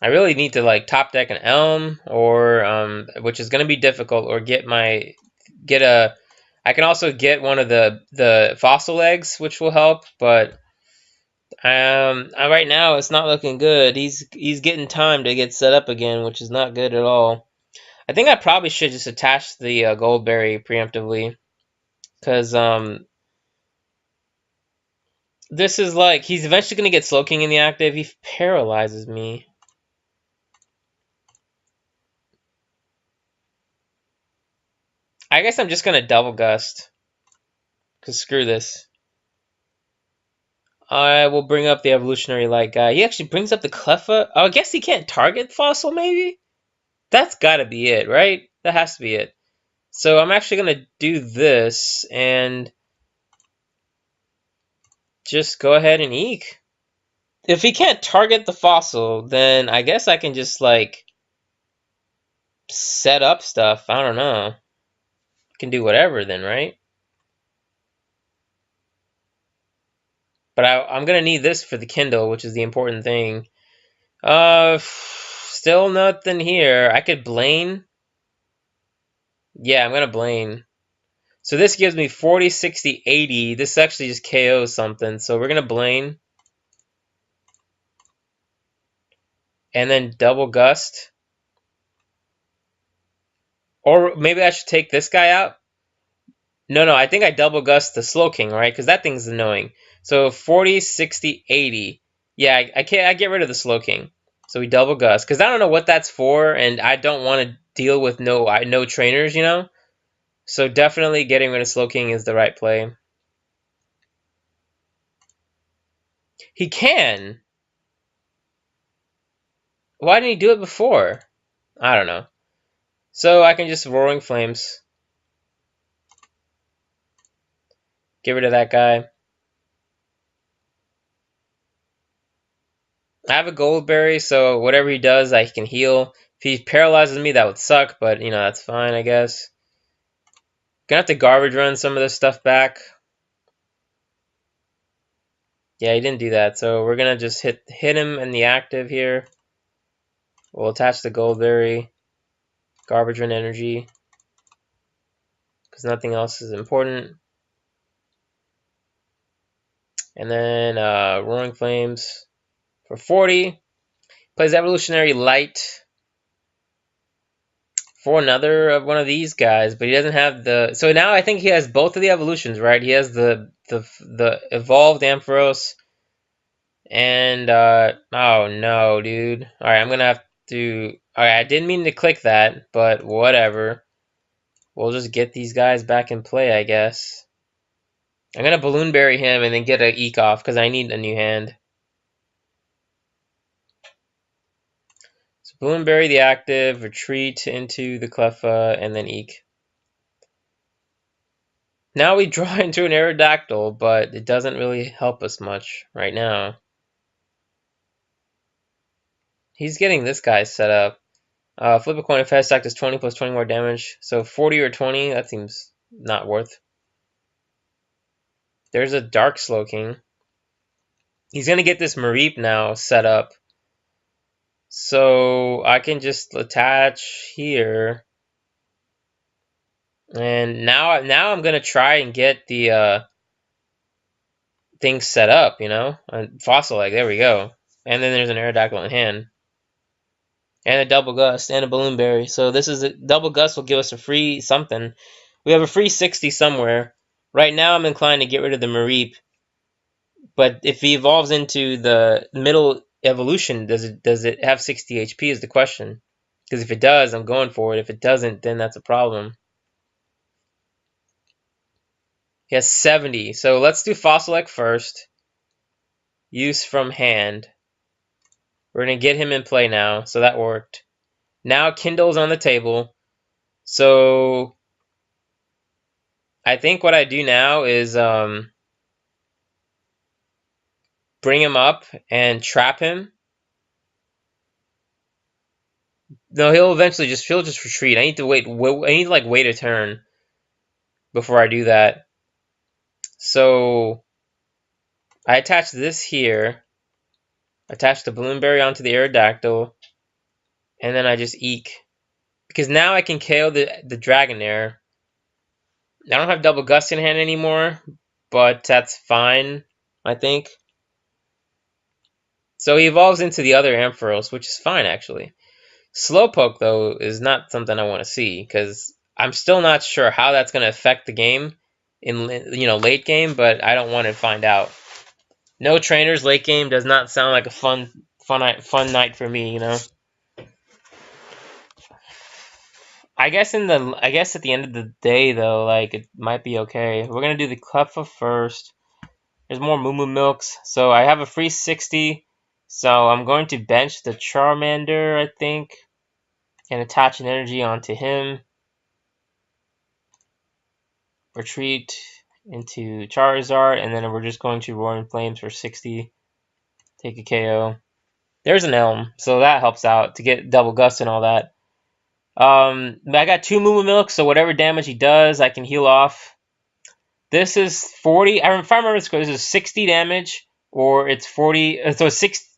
I really need to like top deck an Elm, or which is gonna be difficult, or I can also get one of the fossil eggs, which will help, but right now it's not looking good. He's getting time to get set up again, which is not good at all. I think I probably should just attach the Goldberry preemptively, because this is like he's eventually gonna get Slow King in the active. He paralyzes me. I guess I'm just gonna Double Gust, cause screw this. I will bring up the Evolutionary Light guy. He actually brings up the Cleffa. Oh, I guess he can't target Fossil, maybe? That's gotta be it, right? That has to be it. So I'm actually gonna do this and just go ahead and Eek. If he can't target the Fossil, then I guess I can just, like, set up stuff. I don't know. Can do whatever then, right? But I'm gonna need this for the Kindle, which is the important thing. Still nothing here. I could Blaine. Yeah, I'm gonna Blaine. So this gives me 40, 60, 80. This actually just KOs something. So we're gonna Blaine. And then Double Gust. Or maybe I should take this guy out. No, I think I Double Gust the Slow King, right? Because that thing's annoying. So 40, 60, 80. Yeah, I get rid of the Slow King. So we Double Gust. Because I don't know what that's for, and I don't want to deal with no trainers, you know? So definitely getting rid of Slow King is the right play. He can. Why didn't he do it before? I don't know. So I can just Roaring Flames. Get rid of that guy. I have a Goldberry, so whatever he does, I can heal. If he paralyzes me, that would suck, but, you know, that's fine, I guess. Gonna have to garbage run some of this stuff back. Yeah, he didn't do that, so we're gonna just hit him in the active here. We'll attach the Goldberry. Garbage run energy. Because nothing else is important. And then Roaring Flames for 40. Plays Evolutionary Light for another one of these guys, but he doesn't have the. So now I think he has both of the evolutions, right? He has the evolved Ampharos, and oh no, dude. All right, I'm gonna have to. All right, I didn't mean to click that, but whatever. We'll just get these guys back in play, I guess. I'm gonna Balloon Berry him and then get a Eek off because I need a new hand. So Balloon Berry the active, retreat into the Cleffa, and then Eek. Now we draw into an Aerodactyl, but it doesn't really help us much right now. He's getting this guy set up. Flip a coin if head stack does 20 plus 20 more damage. So 40 or 20, that seems not worth. There's a Dark Slow King. He's going to get this Mareep now set up. So I can just attach here. And now I'm going to try and get the things set up, you know? A Fossil Egg, there we go. And then there's an Aerodactyl in hand. And a Double Gust, and a Balloon Berry. So this is a Double Gust will give us a free something. We have a free 60 somewhere. Right now I'm inclined to get rid of the Mareep. But if he evolves into the middle evolution, does it have 60 HP is the question. Because if it does, I'm going for it. If it doesn't, then that's a problem. He has 70. So let's do Fossil Egg first. Use from hand. We're going to get him in play now. So that worked. Now Kindle's on the table. So I think what I do now is bring him up and trap him. No, he'll eventually he'll just retreat. I need to wait. I need to like wait a turn before I do that. So I attach this here. Attach the Bloomberry onto the Aerodactyl, and then I just eek. Because now I can KO the Dragonair. I don't have Double Gust in hand anymore, but that's fine, I think. So he evolves into the other Ampharos, which is fine, actually. Slowpoke, though, is not something I want to see, because I'm still not sure how that's going to affect the game in late game, but I don't want to find out. No trainers late game does not sound like a fun night for me, I guess at the end of the day though, like it might be okay. We're gonna do the Cleffa first. There's more Moo-Moo Milks, so I have a free 60. So I'm going to bench the Charmander, I think, and attach an energy onto him. Retreat into Charizard, and then we're just going to Roaring Flames for 60. Take a KO. There's an Elm, so that helps out to get Double Gust and all that. I got 2 Moo-Moo Milks, so whatever damage he does, I can heal off. This is 40. If I remember this is 60 damage, or it's 40. So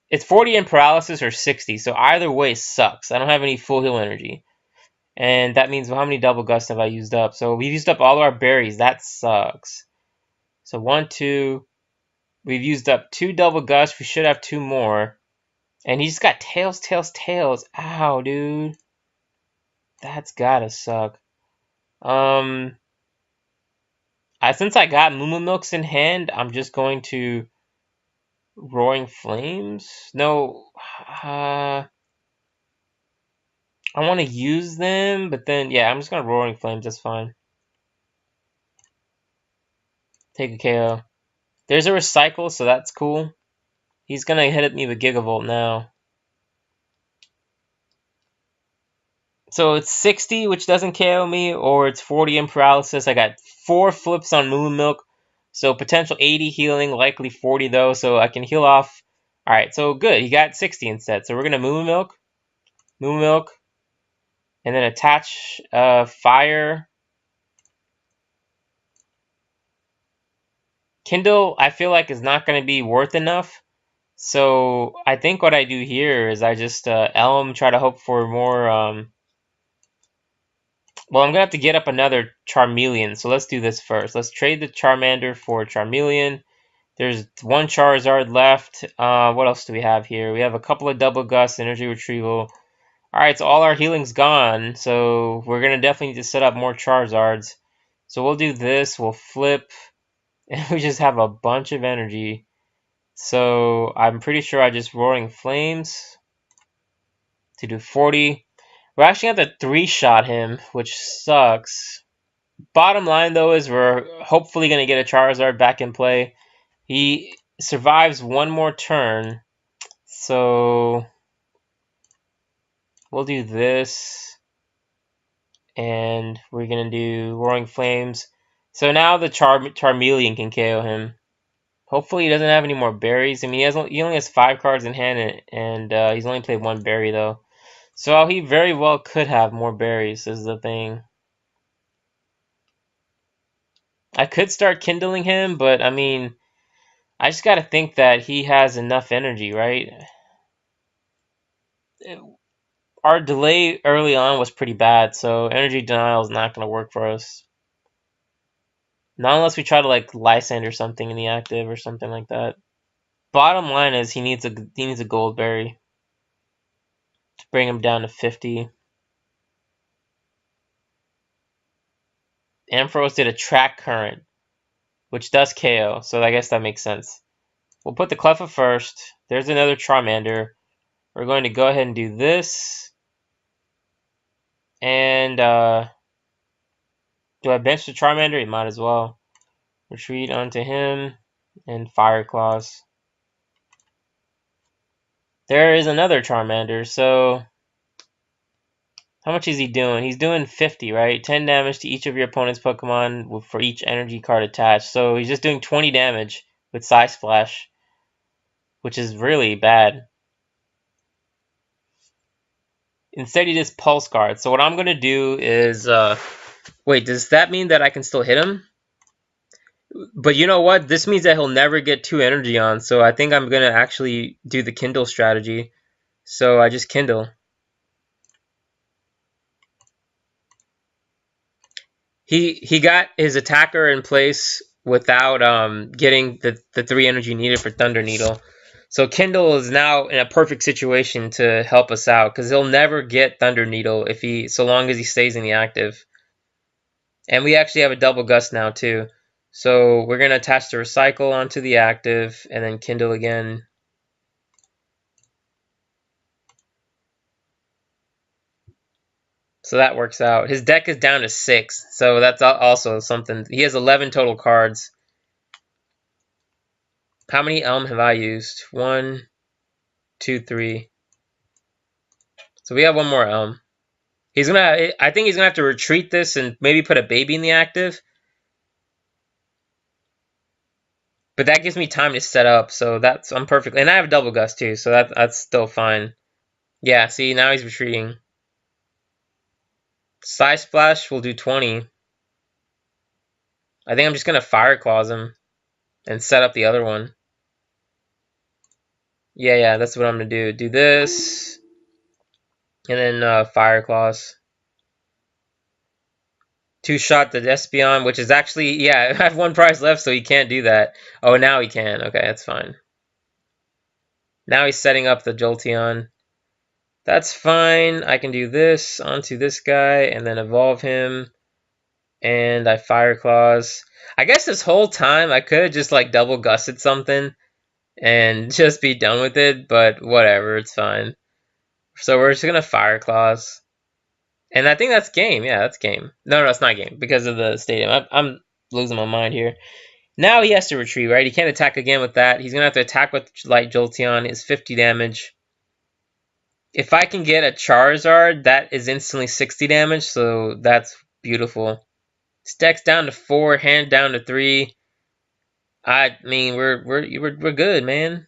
it's 40 in paralysis or 60. So either way sucks. I don't have any full heal energy, and that means how many Double Gusts have I used up? So we've used up all of our berries. That sucks. So 1, 2. We've used up 2 Double Gusts. We should have 2 more. And he's got tails, tails, tails. Ow, dude. That's gotta suck. Since I got Moo-Moo Milks in hand, I'm just going to Roaring Flames. No, I want to use them, but then yeah, I'm just gonna Roaring Flames. That's fine. Take a KO. There's a recycle, so that's cool. He's gonna hit at me with Gigavolt now. So it's 60, which doesn't KO me, or it's 40 in paralysis. I got 4 flips on Moo-Moo Milk, so potential 80 healing, likely 40 though, so I can heal off. All right, so good. He got 60 instead. So we're gonna Moo-Moo Milk, and then attach Fire. Kindle, I feel like is not going to be worth enough. So I think what I do here is I just Elm, try to hope for more. Well, I'm going to have to get up another Charmeleon. So let's do this first. Let's trade the Charmander for Charmeleon. There's 1 Charizard left. What else do we have here? We have a couple of Double Gust, Energy Retrieval. Alright, so all our healing's gone. So we're going to definitely need to set up more Charizards. So we'll do this. We'll flip. And we just have a bunch of energy. So I'm pretty sure I just Roaring Flames to do 40. We're actually going to have to 3-shot him, which sucks. Bottom line, though, is we're hopefully going to get a Charizard back in play. He survives 1 more turn. So we'll do this. And we're going to do Roaring Flames. So now the Charmeleon can KO him. Hopefully he doesn't have any more berries. I mean, he only has 5 cards in hand, and he's only played 1 berry, though. So he very well could have more berries, is the thing. I could start kindling him, but, I mean, I just got to think that he has enough energy, right? Our delay early on was pretty bad, so energy denial is not going to work for us. Not unless we try to, like, Lysander something in the active or something like that. Bottom line is he needs a gold berry to bring him down to 50. Ampharos did a Track Current, which does KO, so I guess that makes sense. We'll put the Cleffa first. There's another Charmander. We're going to go ahead and do this. And do I bench the Charmander? You might as well. Retreat onto him, and Fire Claws. There is another Charmander, so how much is he doing? He's doing 50, right? 10 damage to each of your opponent's Pokemon for each energy card attached. So he's just doing 20 damage with Psy Splash, which is really bad. Instead, he just Pulse Guard. So what I'm going to do is... wait, does that mean that I can still hit him? But you know what? This means that he'll never get 2 energy on. So I think I'm going to actually do the Kindle strategy. So I just Kindle. He got his attacker in place without getting the 3 energy needed for Thunder Needle. So Kindle is now in a perfect situation to help us out because he'll never get Thunder Needle if he so long as he stays in the active. And we actually have a Double Gust now too. So we're gonna attach the Recycle onto the active and then Kindle again. So that works out. His deck is down to 6, so that's also something. He has 11 total cards. How many Elm have I used? 1, 2, 3. So we have one more Elm. I think he's gonna have to retreat this and maybe put a baby in the active. But that gives me time to set up, so I'm perfect. And I have a Double Gust too, so that's still fine. Yeah, see, now he's retreating. Psy Splash will do 20. I think I'm just gonna Fire Claws him and set up the other one. Yeah, that's what I'm gonna do. Do this, and then Fire Claws. 2-shot the Espeon, which is actually, yeah, I have 1 prize left, so he can't do that. Oh, now he can. Okay, that's fine. Now he's setting up the Jolteon. That's fine. I can do this onto this guy, and then evolve him. And I Fire Claws. I guess this whole time I could have just like Double Gusted something and just be done with it, but whatever, it's fine. So we're just gonna Fire Claws. And I think that's game. Yeah, that's game. No, it's not game because of the stadium. I'm losing my mind here. Now he has to retreat, right? He can't attack again with that. He's gonna have to attack with Light Jolteon. It's 50 damage. If I can get a Charizard, that is instantly 60 damage, so that's beautiful. Stacks down to 4, hand down to 3. I mean, we're good, man.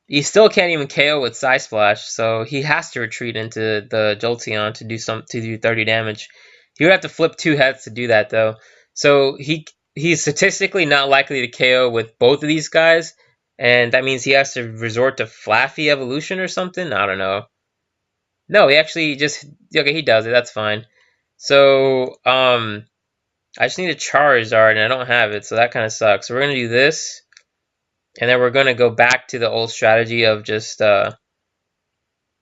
He still can't even KO with Psy Splash, so he has to retreat into the Jolteon to do 30 damage. He would have to flip 2 heads to do that though. So he's statistically not likely to KO with both of these guys, and that means he has to resort to Flaffy Evolution or something. I don't know. No, he actually just okay. He does it. That's fine. So I just need a Charizard and I don't have it, so that kind of sucks. So we're gonna do this. And then we're going to go back to the old strategy of just,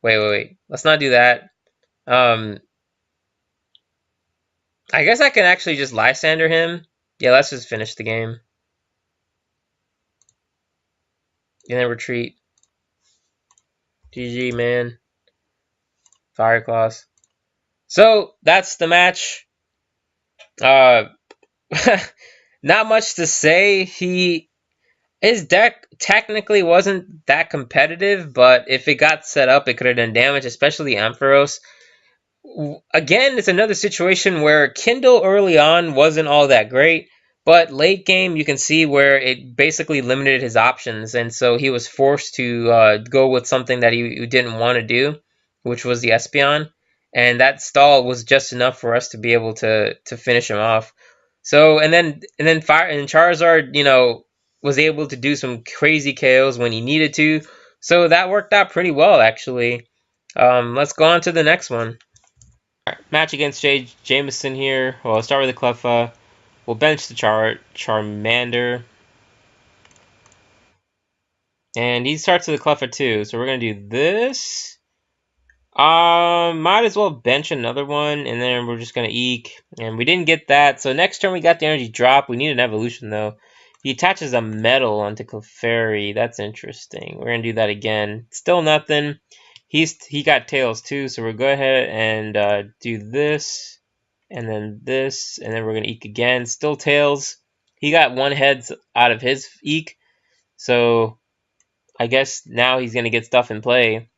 wait. Let's not do that. I guess I can actually just Lysander him. Yeah, let's just finish the game. And then retreat. GG, man. Fire Claws. So, that's the match. Not much to say. His deck technically wasn't that competitive, but if it got set up, it could have done damage, especially Ampharos. Again, it's another situation where Kindle early on wasn't all that great, but late game you can see where it basically limited his options, and so he was forced to go with something that he didn't want to do, which was the Espeon, and that stall was just enough for us to be able to finish him off. So and then Charizard, was able to do some crazy KOs when he needed to, so that worked out pretty well actually. Let's go on to the next one. Match against Jameson here. Well, I'll start with the Cleffa. We'll bench the Charmander. And he starts with the Cleffa too. So we're going to do this. Might as well bench another one. And then we're just going to Eek. And we didn't get that. So next turn we got the energy drop. We need an evolution though. He attaches a metal onto Clefairy. That's interesting. We're going to do that again. Still nothing. He got tails too, so we'll go ahead and do this. And then this, and then we're gonna Eek again. Still tails. He got one heads out of his Eek, so I guess now he's gonna get stuff in play.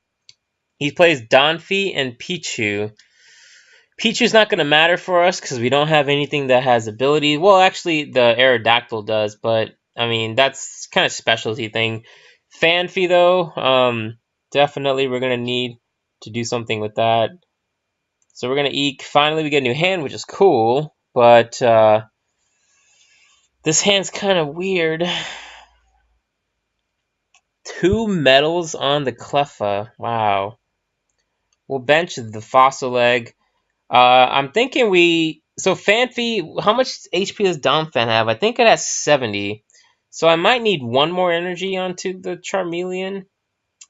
He plays Donphy and Pichu. Pichu's not gonna matter for us because we don't have anything that has ability. Well, actually, the Aerodactyl does, but I mean that's kind of specialty thing. Fanphy though, definitely we're gonna need to do something with that. So we're gonna Eek. Finally, we get a new hand, which is cool, but this hand's kind of weird. 2 medals on the Cleffa. Wow. We'll bench the Fossil Egg. I'm thinking we... So Fanphy, how much HP does Donphan have? I think it has 70. So I might need one more energy onto the Charmeleon.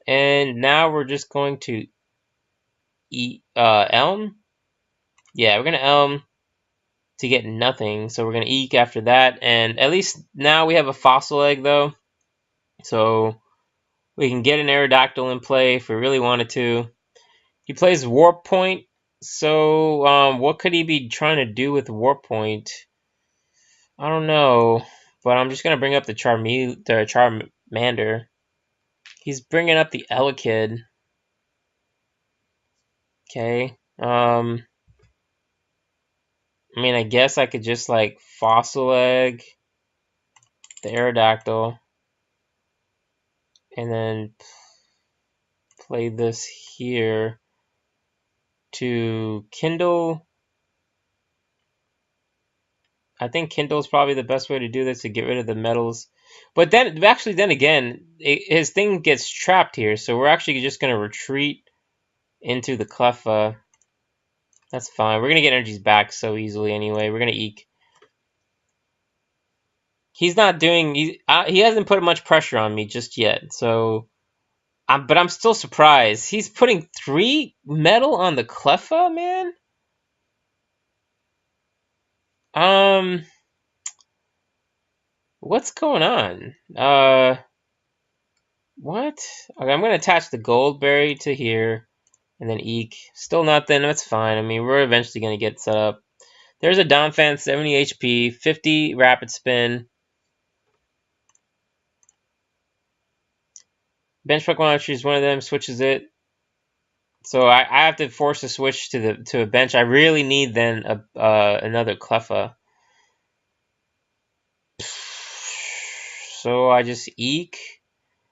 And now we're just going to eat Elm. Yeah, we're going to Elm to get nothing. So we're going to Eek after that. And at least now we have a Fossil Egg, though. So we can get an Aerodactyl in play if we really wanted to. He plays Warp Point. So what could he be trying to do with Warp Point? I don't know. But I'm just going to bring up the Charmander. He's bringing up the Elekid. Okay. I mean, I guess I could just, like, Fossil Egg the Aerodactyl. And then play this here to Kindle. I think Kindle is probably the best way to do this, to get rid of the metals. But then, actually, then again, his thing gets trapped here. So we're actually just going to retreat into the Cleffa. That's fine. We're going to get energies back so easily anyway. We're going to Eek. He's not doing... he hasn't put much pressure on me just yet. So... but I'm still surprised. He's putting 3 metal on the Cleffa, man? What's going on? What? Okay, I'm going to attach the Goldberry to here. And then Eek. Still nothing. That's fine. I mean, we're eventually going to get set up. There's a Donphan, 70 HP, 50 Rapid Spin. Bench Pokemon choose one of them, switches it. So I have to force a switch to a bench. I really need then another Cleffa. So I just Eek.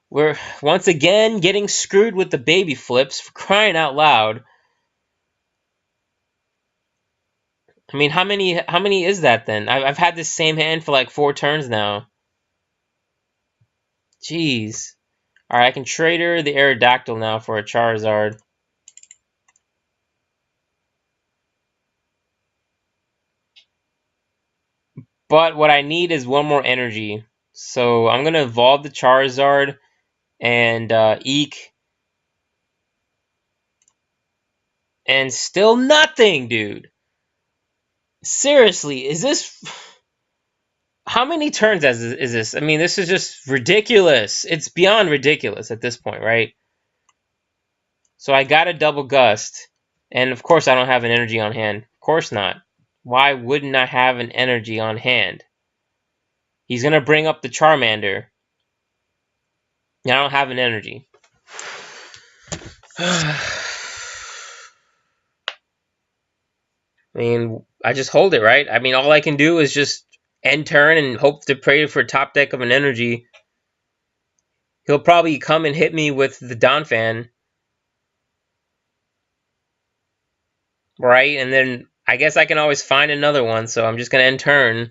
We're once again getting screwed with the baby flips, for crying out loud. I mean, how many is that then? I've had this same hand for like 4 turns now. Jeez. Alright, I can trade her the Aerodactyl now for a Charizard. But what I need is one more energy. So I'm going to evolve the Charizard and Eek. And still nothing, dude. Seriously, is this... How many turns is this? I mean, this is just ridiculous. It's beyond ridiculous at this point, right? So I got a Double Gust. And of course I don't have an energy on hand. Of course not. Why wouldn't I have an energy on hand? He's going to bring up the Charmander. And I don't have an energy. I mean, I just hold it, right? I mean, all I can do is just end turn and hope to pray for top deck of an energy. He'll probably come and hit me with the Donphan. Right? And then I guess I can always find another one, so I'm just going to end turn.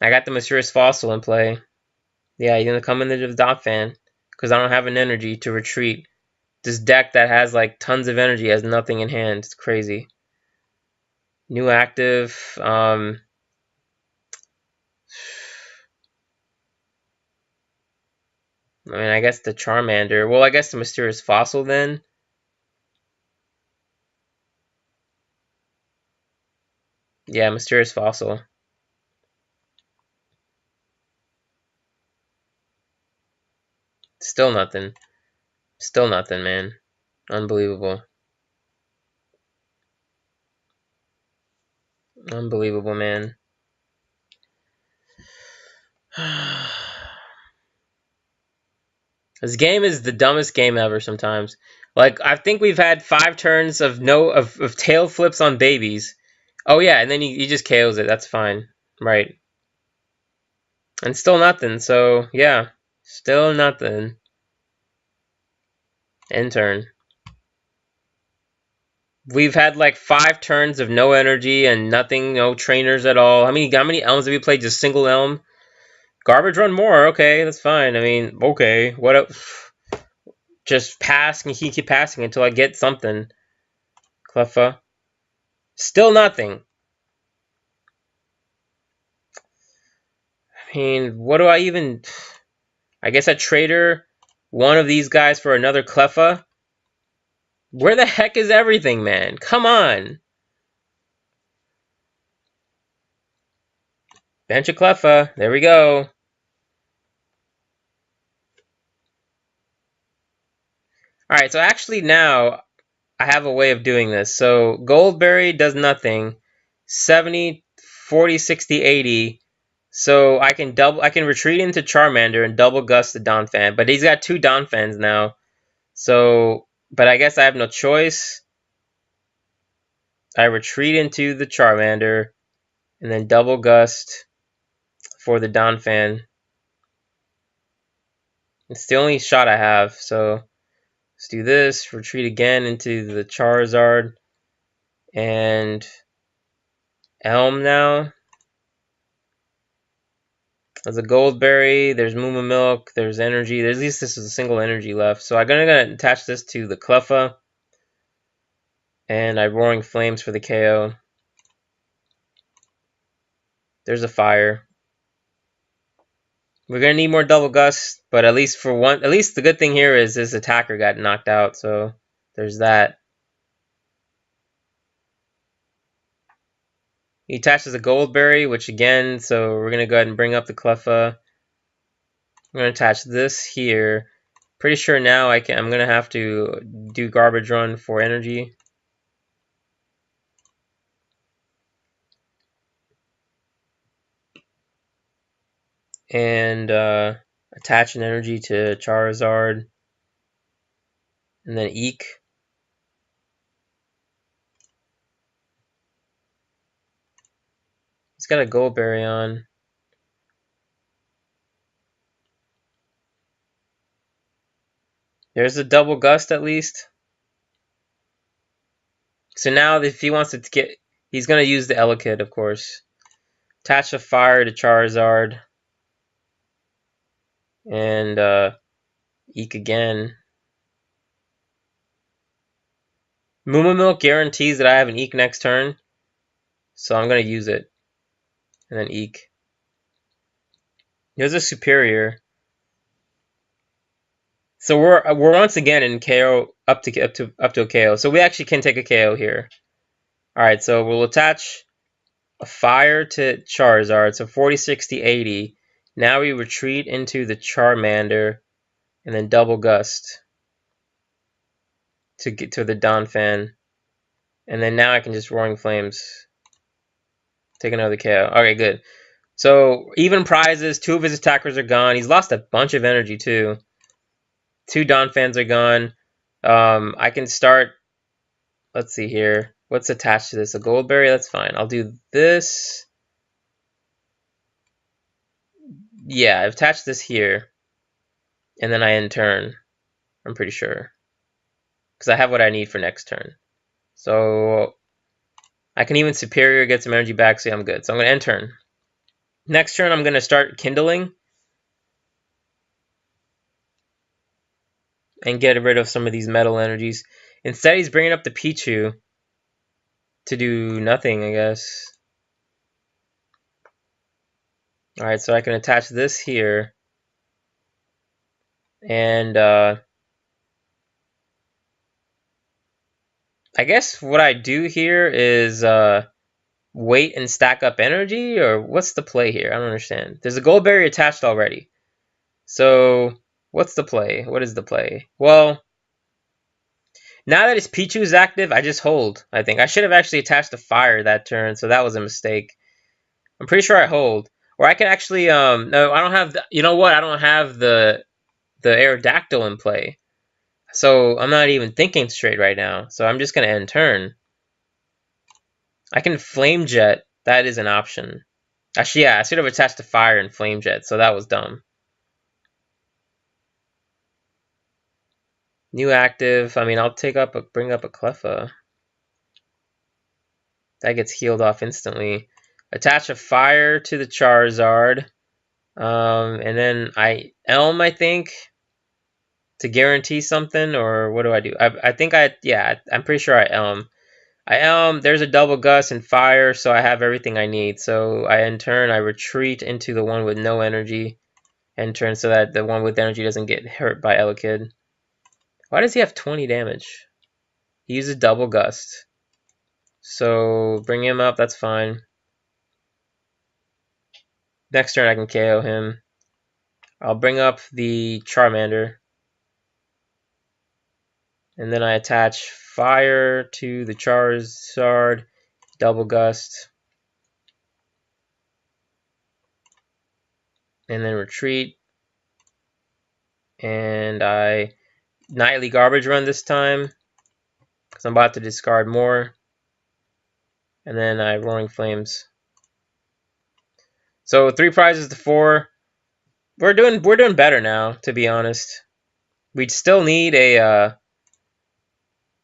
I got the Mysterious Fossil in play. Yeah, he's going to come into the Donphan because I don't have an energy to retreat. This deck that has like tons of energy has nothing in hand. It's crazy. New active. I mean, I guess the Charmander. Well, I guess the Mysterious Fossil then. Yeah, Mysterious Fossil. Still nothing. Still nothing, man. Unbelievable. Unbelievable, man. This game is the dumbest game ever sometimes. Like, I think we've had 5 turns of tail flips on babies. Oh yeah, and then he just KOs it. That's fine. Right. And still nothing, so yeah. Still nothing. End turn. We've had like 5 turns of no energy and nothing, no trainers at all. How many elms have we played? Just single elm? Garbage run more, okay, that's fine. I mean, okay. What up? Just pass and keep passing until I get something. Cleffa. Still nothing. I mean, what do I even... I guess I trader one of these guys for another Cleffa? Where the heck is everything, man? Come on! Bench a Cleffa. There we go. Alright, so actually now I have a way of doing this. So Goldberry does nothing. 70, 40, 60, 80. So I can retreat into Charmander and double gust the Donphan. But he's got 2 Donphans now. So, but I guess I have no choice. I retreat into the Charmander and then double gust for the Donphan. It's the only shot I have, so let's do this. Retreat again into the Charizard and Elm now. There's a Goldberry, there's Moo-Moo Milk, there's energy. There's at least this is a single energy left. So I'm gonna attach this to the Cleffa. And I Roaring Flames for the KO. There's a fire. We're gonna need more double gust, but at least the good thing here is this attacker got knocked out, so there's that. He attaches a Goldberry, which again, so we're gonna go ahead and bring up the Cleffa. I'm gonna attach this here. Pretty sure now I'm gonna have to do garbage run for energy. And attach an energy to Charizard. And then Eek. He's got a Goldberry on. There's a double gust at least. So now if he wants to get... He's going to use the Elekid, of course. Attach a fire to Charizard. And Eek again. Moo-Moo Milk guarantees that I have an Eek next turn. So I'm going to use it. And then Eek. There's a Superior. So we're once again in KO up to a KO. So we actually can take a KO here. Alright, so we'll attach a fire to Charizard. So 40, 60, 80. Now we retreat into the Charmander and then double gust to get to the Donphan. And then now I can just Roaring Flames. Take another KO. Okay, good. So even prizes, 2 of his attackers are gone. He's lost a bunch of energy too. 2 Donphans are gone. I can start, let's see here. What's attached to this? A Goldberry? That's fine. I'll do this. Yeah, I've attached this here. And then I end turn. I'm pretty sure. Because I have what I need for next turn. So I can even Superior, get some energy back, so I'm good. So I'm going to end turn. Next turn, I'm going to start Kindling. And get rid of some of these metal energies. Instead, he's bringing up the Pichu to do nothing, I guess. Alright, so I can attach this here. And I guess what I do here is wait and stack up energy, or what's the play here? I don't understand. There's a Goldberry attached already. So what's the play? What is the play? Well, Now that his Pichu is active, I just hold. I think I should have actually attached a fire that turn, so that was a mistake. I'm pretty sure I hold, or I can actually no, I don't have. You know what? I don't have the Aerodactyl in play, so I'm not even thinking straight right now. So I'm just gonna end turn. I can Flame Jet. That is an option. Actually, yeah, I should have attached a fire and Flame Jet, so that was dumb. New active. I mean, I'll bring up a Cleffa. That gets healed off instantly. Attach a fire to the Charizard. And then Elm, I think, to guarantee something, or what do I do? I think I'm pretty sure I Elm. There's a Double Gust and fire, so I have everything I need. So in turn, I retreat into the one with no energy, end turn, so that the one with energy doesn't get hurt by Elekid. Why does he have 20 damage? He uses Double Gust. So bring him up, that's fine. Next turn I can KO him. I'll bring up the Charmander. And then I attach fire to the Charizard, Double Gust. And then retreat. And I Nightly Garbage Run this time, because I'm about to discard more. And then I Roaring Flames. So 3 prizes to 4. We're doing better now, to be honest. We'd still need a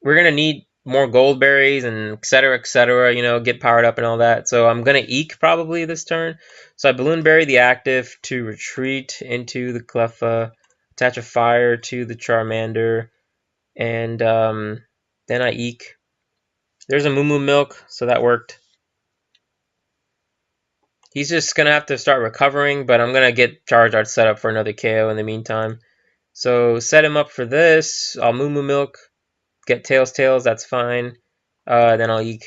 we're gonna need more gold berries and etc, you know, get powered up and all that. So I'm gonna Eek probably this turn. So I Balloon Berry the active to retreat into the Cleffa, attach a fire to the Charmander, and then I Eek. There's a Moo-Moo Milk, so that worked. He's just gonna have to start recovering, but I'm gonna get Charizard set up for another KO in the meantime. So set him up for this. I'll Moo-Moo Milk, get Tails, that's fine. Then I'll Eek.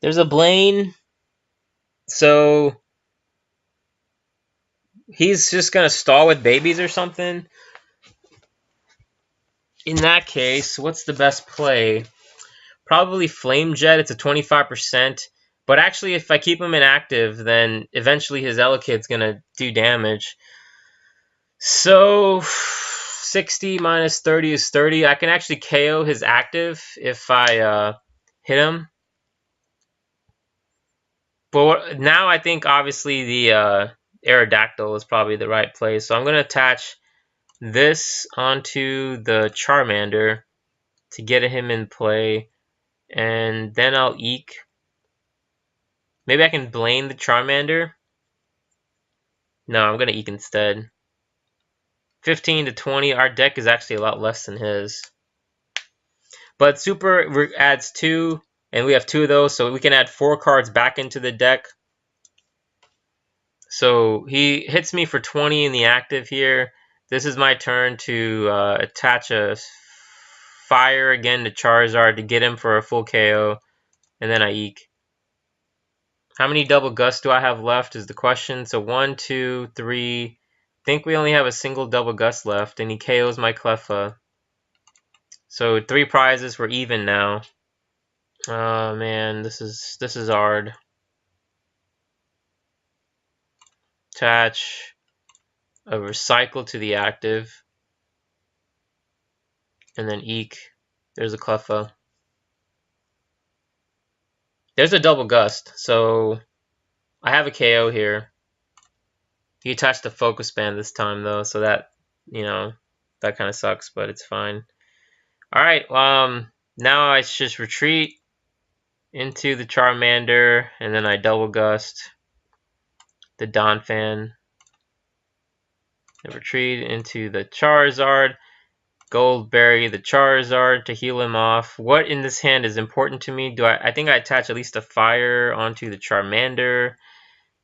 There's a Blaine, so he's just gonna stall with babies or something. In that case, what's the best play? Probably Flame Jet. It's a 25%. But actually, if I keep him inactive, then eventually his Elekid's gonna do damage. So 60 minus 30 is 30. I can actually KO his active if I hit him. But now I think obviously the Aerodactyl is probably the right play. So I'm going to attach this onto the Charmander to get him in play. And then I'll Eek. Maybe I can Blaine the Charmander. No, I'm going to Eek instead. 15 to 20. Our deck is actually a lot less than his. But Super adds 2, and we have 2 of those, so we can add 4 cards back into the deck. So he hits me for 20 in the active here. This is my turn to attach a fire again to Charizard to get him for a full KO, and then I Eek. How many Double Gust do I have left is the question. So 1, 2, 3. I think we only have a single Double Gust left, and he KOs my Cleffa. So 3 prizes, we're even now. Oh man, this is hard. Attach a Recycle to the active, and then Eek. There's a Cleffa. There's a Double Gust, so I have a KO here. He attached a Focus Band this time though, so that, you know, that kind of sucks, but it's fine. Alright, now I just retreat into the Charmander, and then I Double Gust the Donphan. And retreat into the Charizard. Gold Berry the Charizard to heal him off. What in this hand is important to me? I think I attach at least a fire onto the Charmander.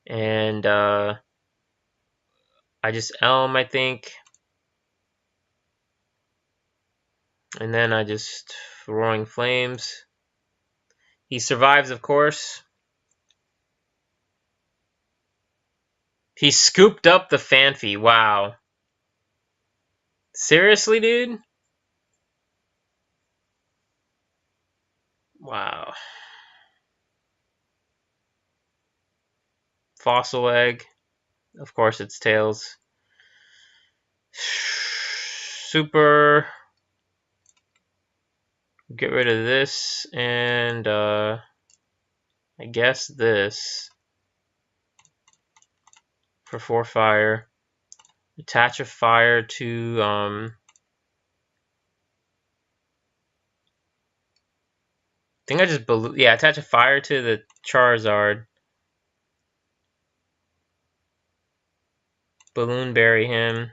And I just Elm, I think. And then I just Roaring Flames. He survives, of course. He scooped up the Phanpy. Wow. Seriously, dude? Wow. Fossil egg. Of course, it's tails. Super. Get rid of this and I guess this for 4 fire. Attach a fire to I think I just attach a fire to the Charizard. Balloon Berry him.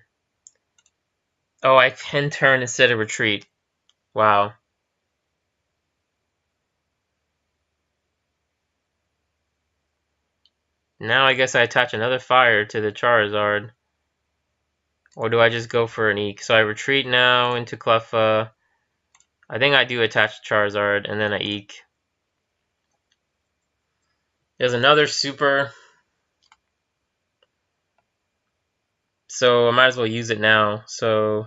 Oh, I can turn instead of retreat. Wow. Now I guess I attach another fire to the Charizard. Or do I just go for an Eek? So I retreat now into Cleffa. I think I do attach Charizard and then I Eek. There's another super. So I might as well use it now. So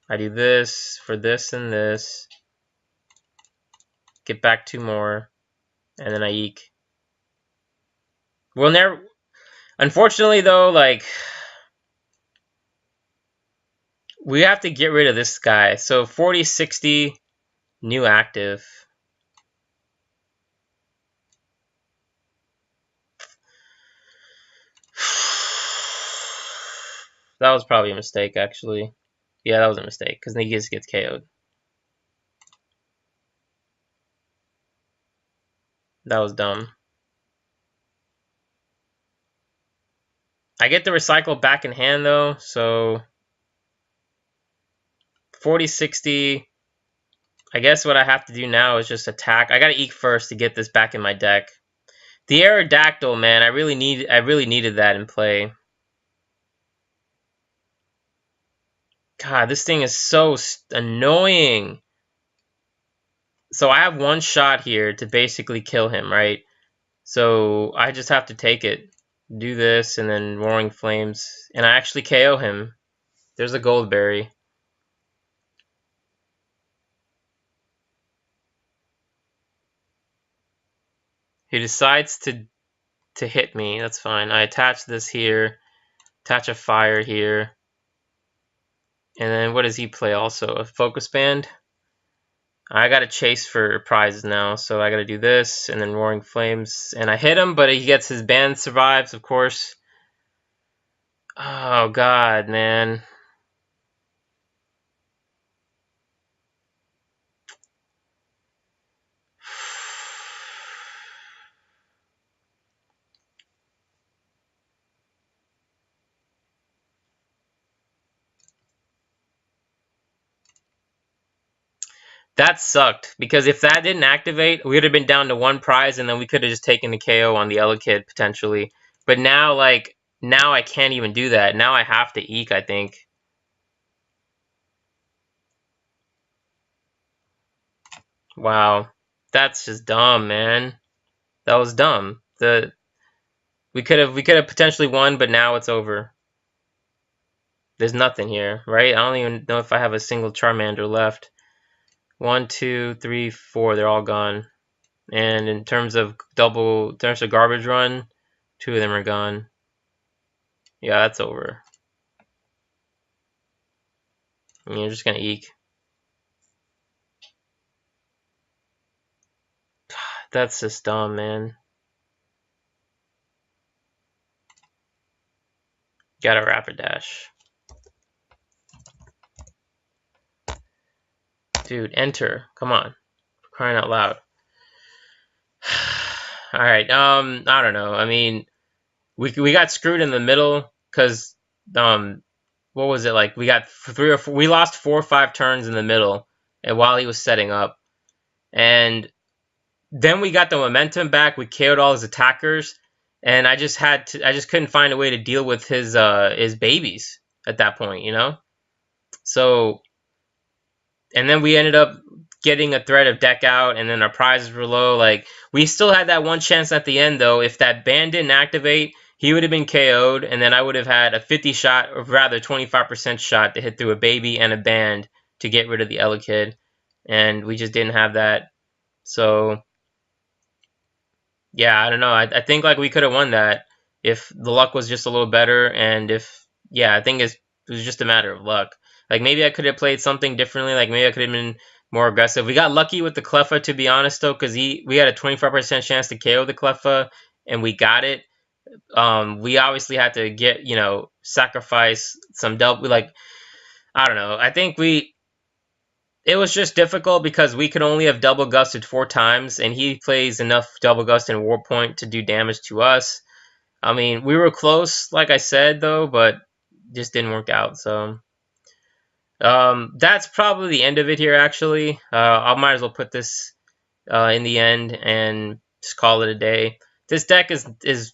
I do this for this and this. Get back 2 more. And then I Eek. We'll never... Unfortunately though, like... we have to get rid of this guy. So 40, 60, new active. That was probably a mistake, actually. Yeah, that was a mistake, because he just gets KO'd. That was dumb. I get the recycle back in hand, though, so... 40, 60... I guess what I have to do now is just attack. I gotta Eek first to get this back in my deck. The Aerodactyl, man, I really needed that in play. God, this thing is so annoying. So I have 1 shot here to basically kill him, right? So I just have to take it. Do this, and then Roaring Flames. And I actually KO him. There's a Gold Berry. He decides to hit me. That's fine. I attach this here. Attach a fire here. And then what does he play also? A Focus Band? I gotta chase for prizes now, so I gotta do this, and then Roaring Flames. And I hit him, but he gets his band survives, of course. Oh, God, man. That sucked, because if that didn't activate, we would have been down to 1 prize, and then we could have just taken the KO on the Elekid, potentially. But now, like, now I can't even do that. Now I have to Eek, I think. Wow. That's just dumb, man. That was dumb. We could have potentially won, but now it's over. There's nothing here, right? I don't even know if I have a single Charmander left. 1, 2, 3, 4, they're all gone. And in terms of garbage run, 2 of them are gone. Yeah, that's over. And you're just gonna Eek. That's just dumb, man. Got a Rapidash. Dude, enter. Come on. Crying out loud. Alright, I don't know. I mean, we got screwed in the middle, because, what was it, like, we got 3 or 4, we lost 4 or 5 turns in the middle, and while he was setting up. And then we got the momentum back, we KO'd all his attackers, and I just couldn't find a way to deal with his babies at that point, you know? So, and then we ended up getting a threat of deck out, and then our prizes were low. Like, we still had that 1 chance at the end, though. If that band didn't activate, he would have been KO'd, and then I would have had a 50 shot, or rather 25% shot to hit through a baby and a band to get rid of the Elekid, and we just didn't have that. So yeah, I don't know. I think like we could have won that if the luck was just a little better, and if yeah, I think it was just a matter of luck. Like maybe I could have played something differently. Like maybe I could have been more aggressive. We got lucky with the Cleffa, to be honest, though, because we had a 25% chance to KO the Cleffa, and we got it. We obviously had to get sacrifice some double. Like I don't know. I think it was just difficult because we could only have double gusted 4 times, and he plays enough double gust and war point to do damage to us. I mean, we were close, like I said, though, but just didn't work out. So that's probably the end of it here. Actually, I might as well put this in the end and just call it a day. This deck is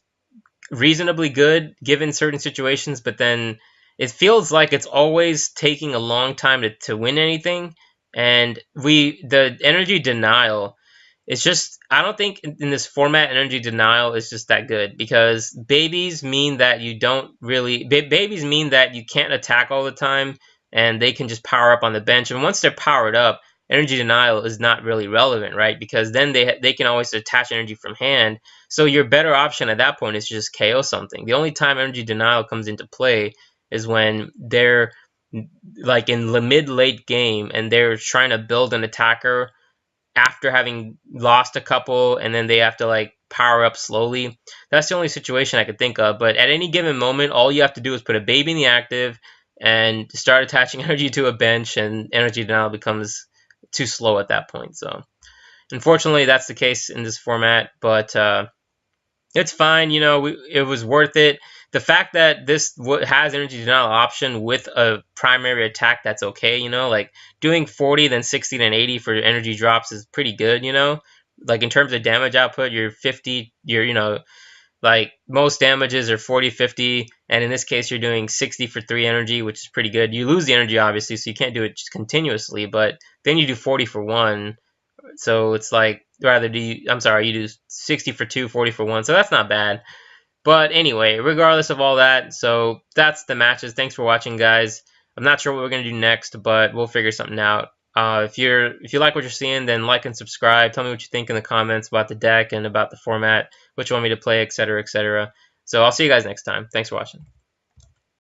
reasonably good given certain situations, but then it feels like it's always taking a long time to win anything. And the energy denial, it's just I don't think in this format energy denial is just that good because babies mean that you don't really babies mean that you can't attack all the time and they can just power up on the bench, and once they're powered up, energy denial is not really relevant, right? Because then they can always attach energy from hand, so your better option at that point is to just KO something. The only time energy denial comes into play is when they're like in the mid-late game and they're trying to build an attacker after having lost a couple, and then they have to like power up slowly. That's the only situation I could think of. But at any given moment, all you have to do is put a baby in the active and start attaching energy to a bench, and energy denial becomes too slow at that point. So unfortunately, that's the case in this format. But it's fine. It was worth it. The fact that this has energy denial option with a primary attack, that's okay. Like doing 40, then 60, then 80 for energy drops is pretty good. Like in terms of damage output, you're 50. Like most damages are 40, 50, and in this case, you're doing 60 for 3 energy, which is pretty good. You lose the energy obviously, so you can't do it just continuously, but then you do 40 for 1. So it's like you do 60 for 2, 40 for 1. So that's not bad. But anyway, regardless of all that, so that's the matches. Thanks for watching, guys. I'm not sure what we're gonna do next, but we'll figure something out. If you like what you're seeing, then like and subscribe. Tell me what you think in the comments about the deck and about the format, what you want me to play, etc., etc. So I'll see you guys next time. Thanks for watching.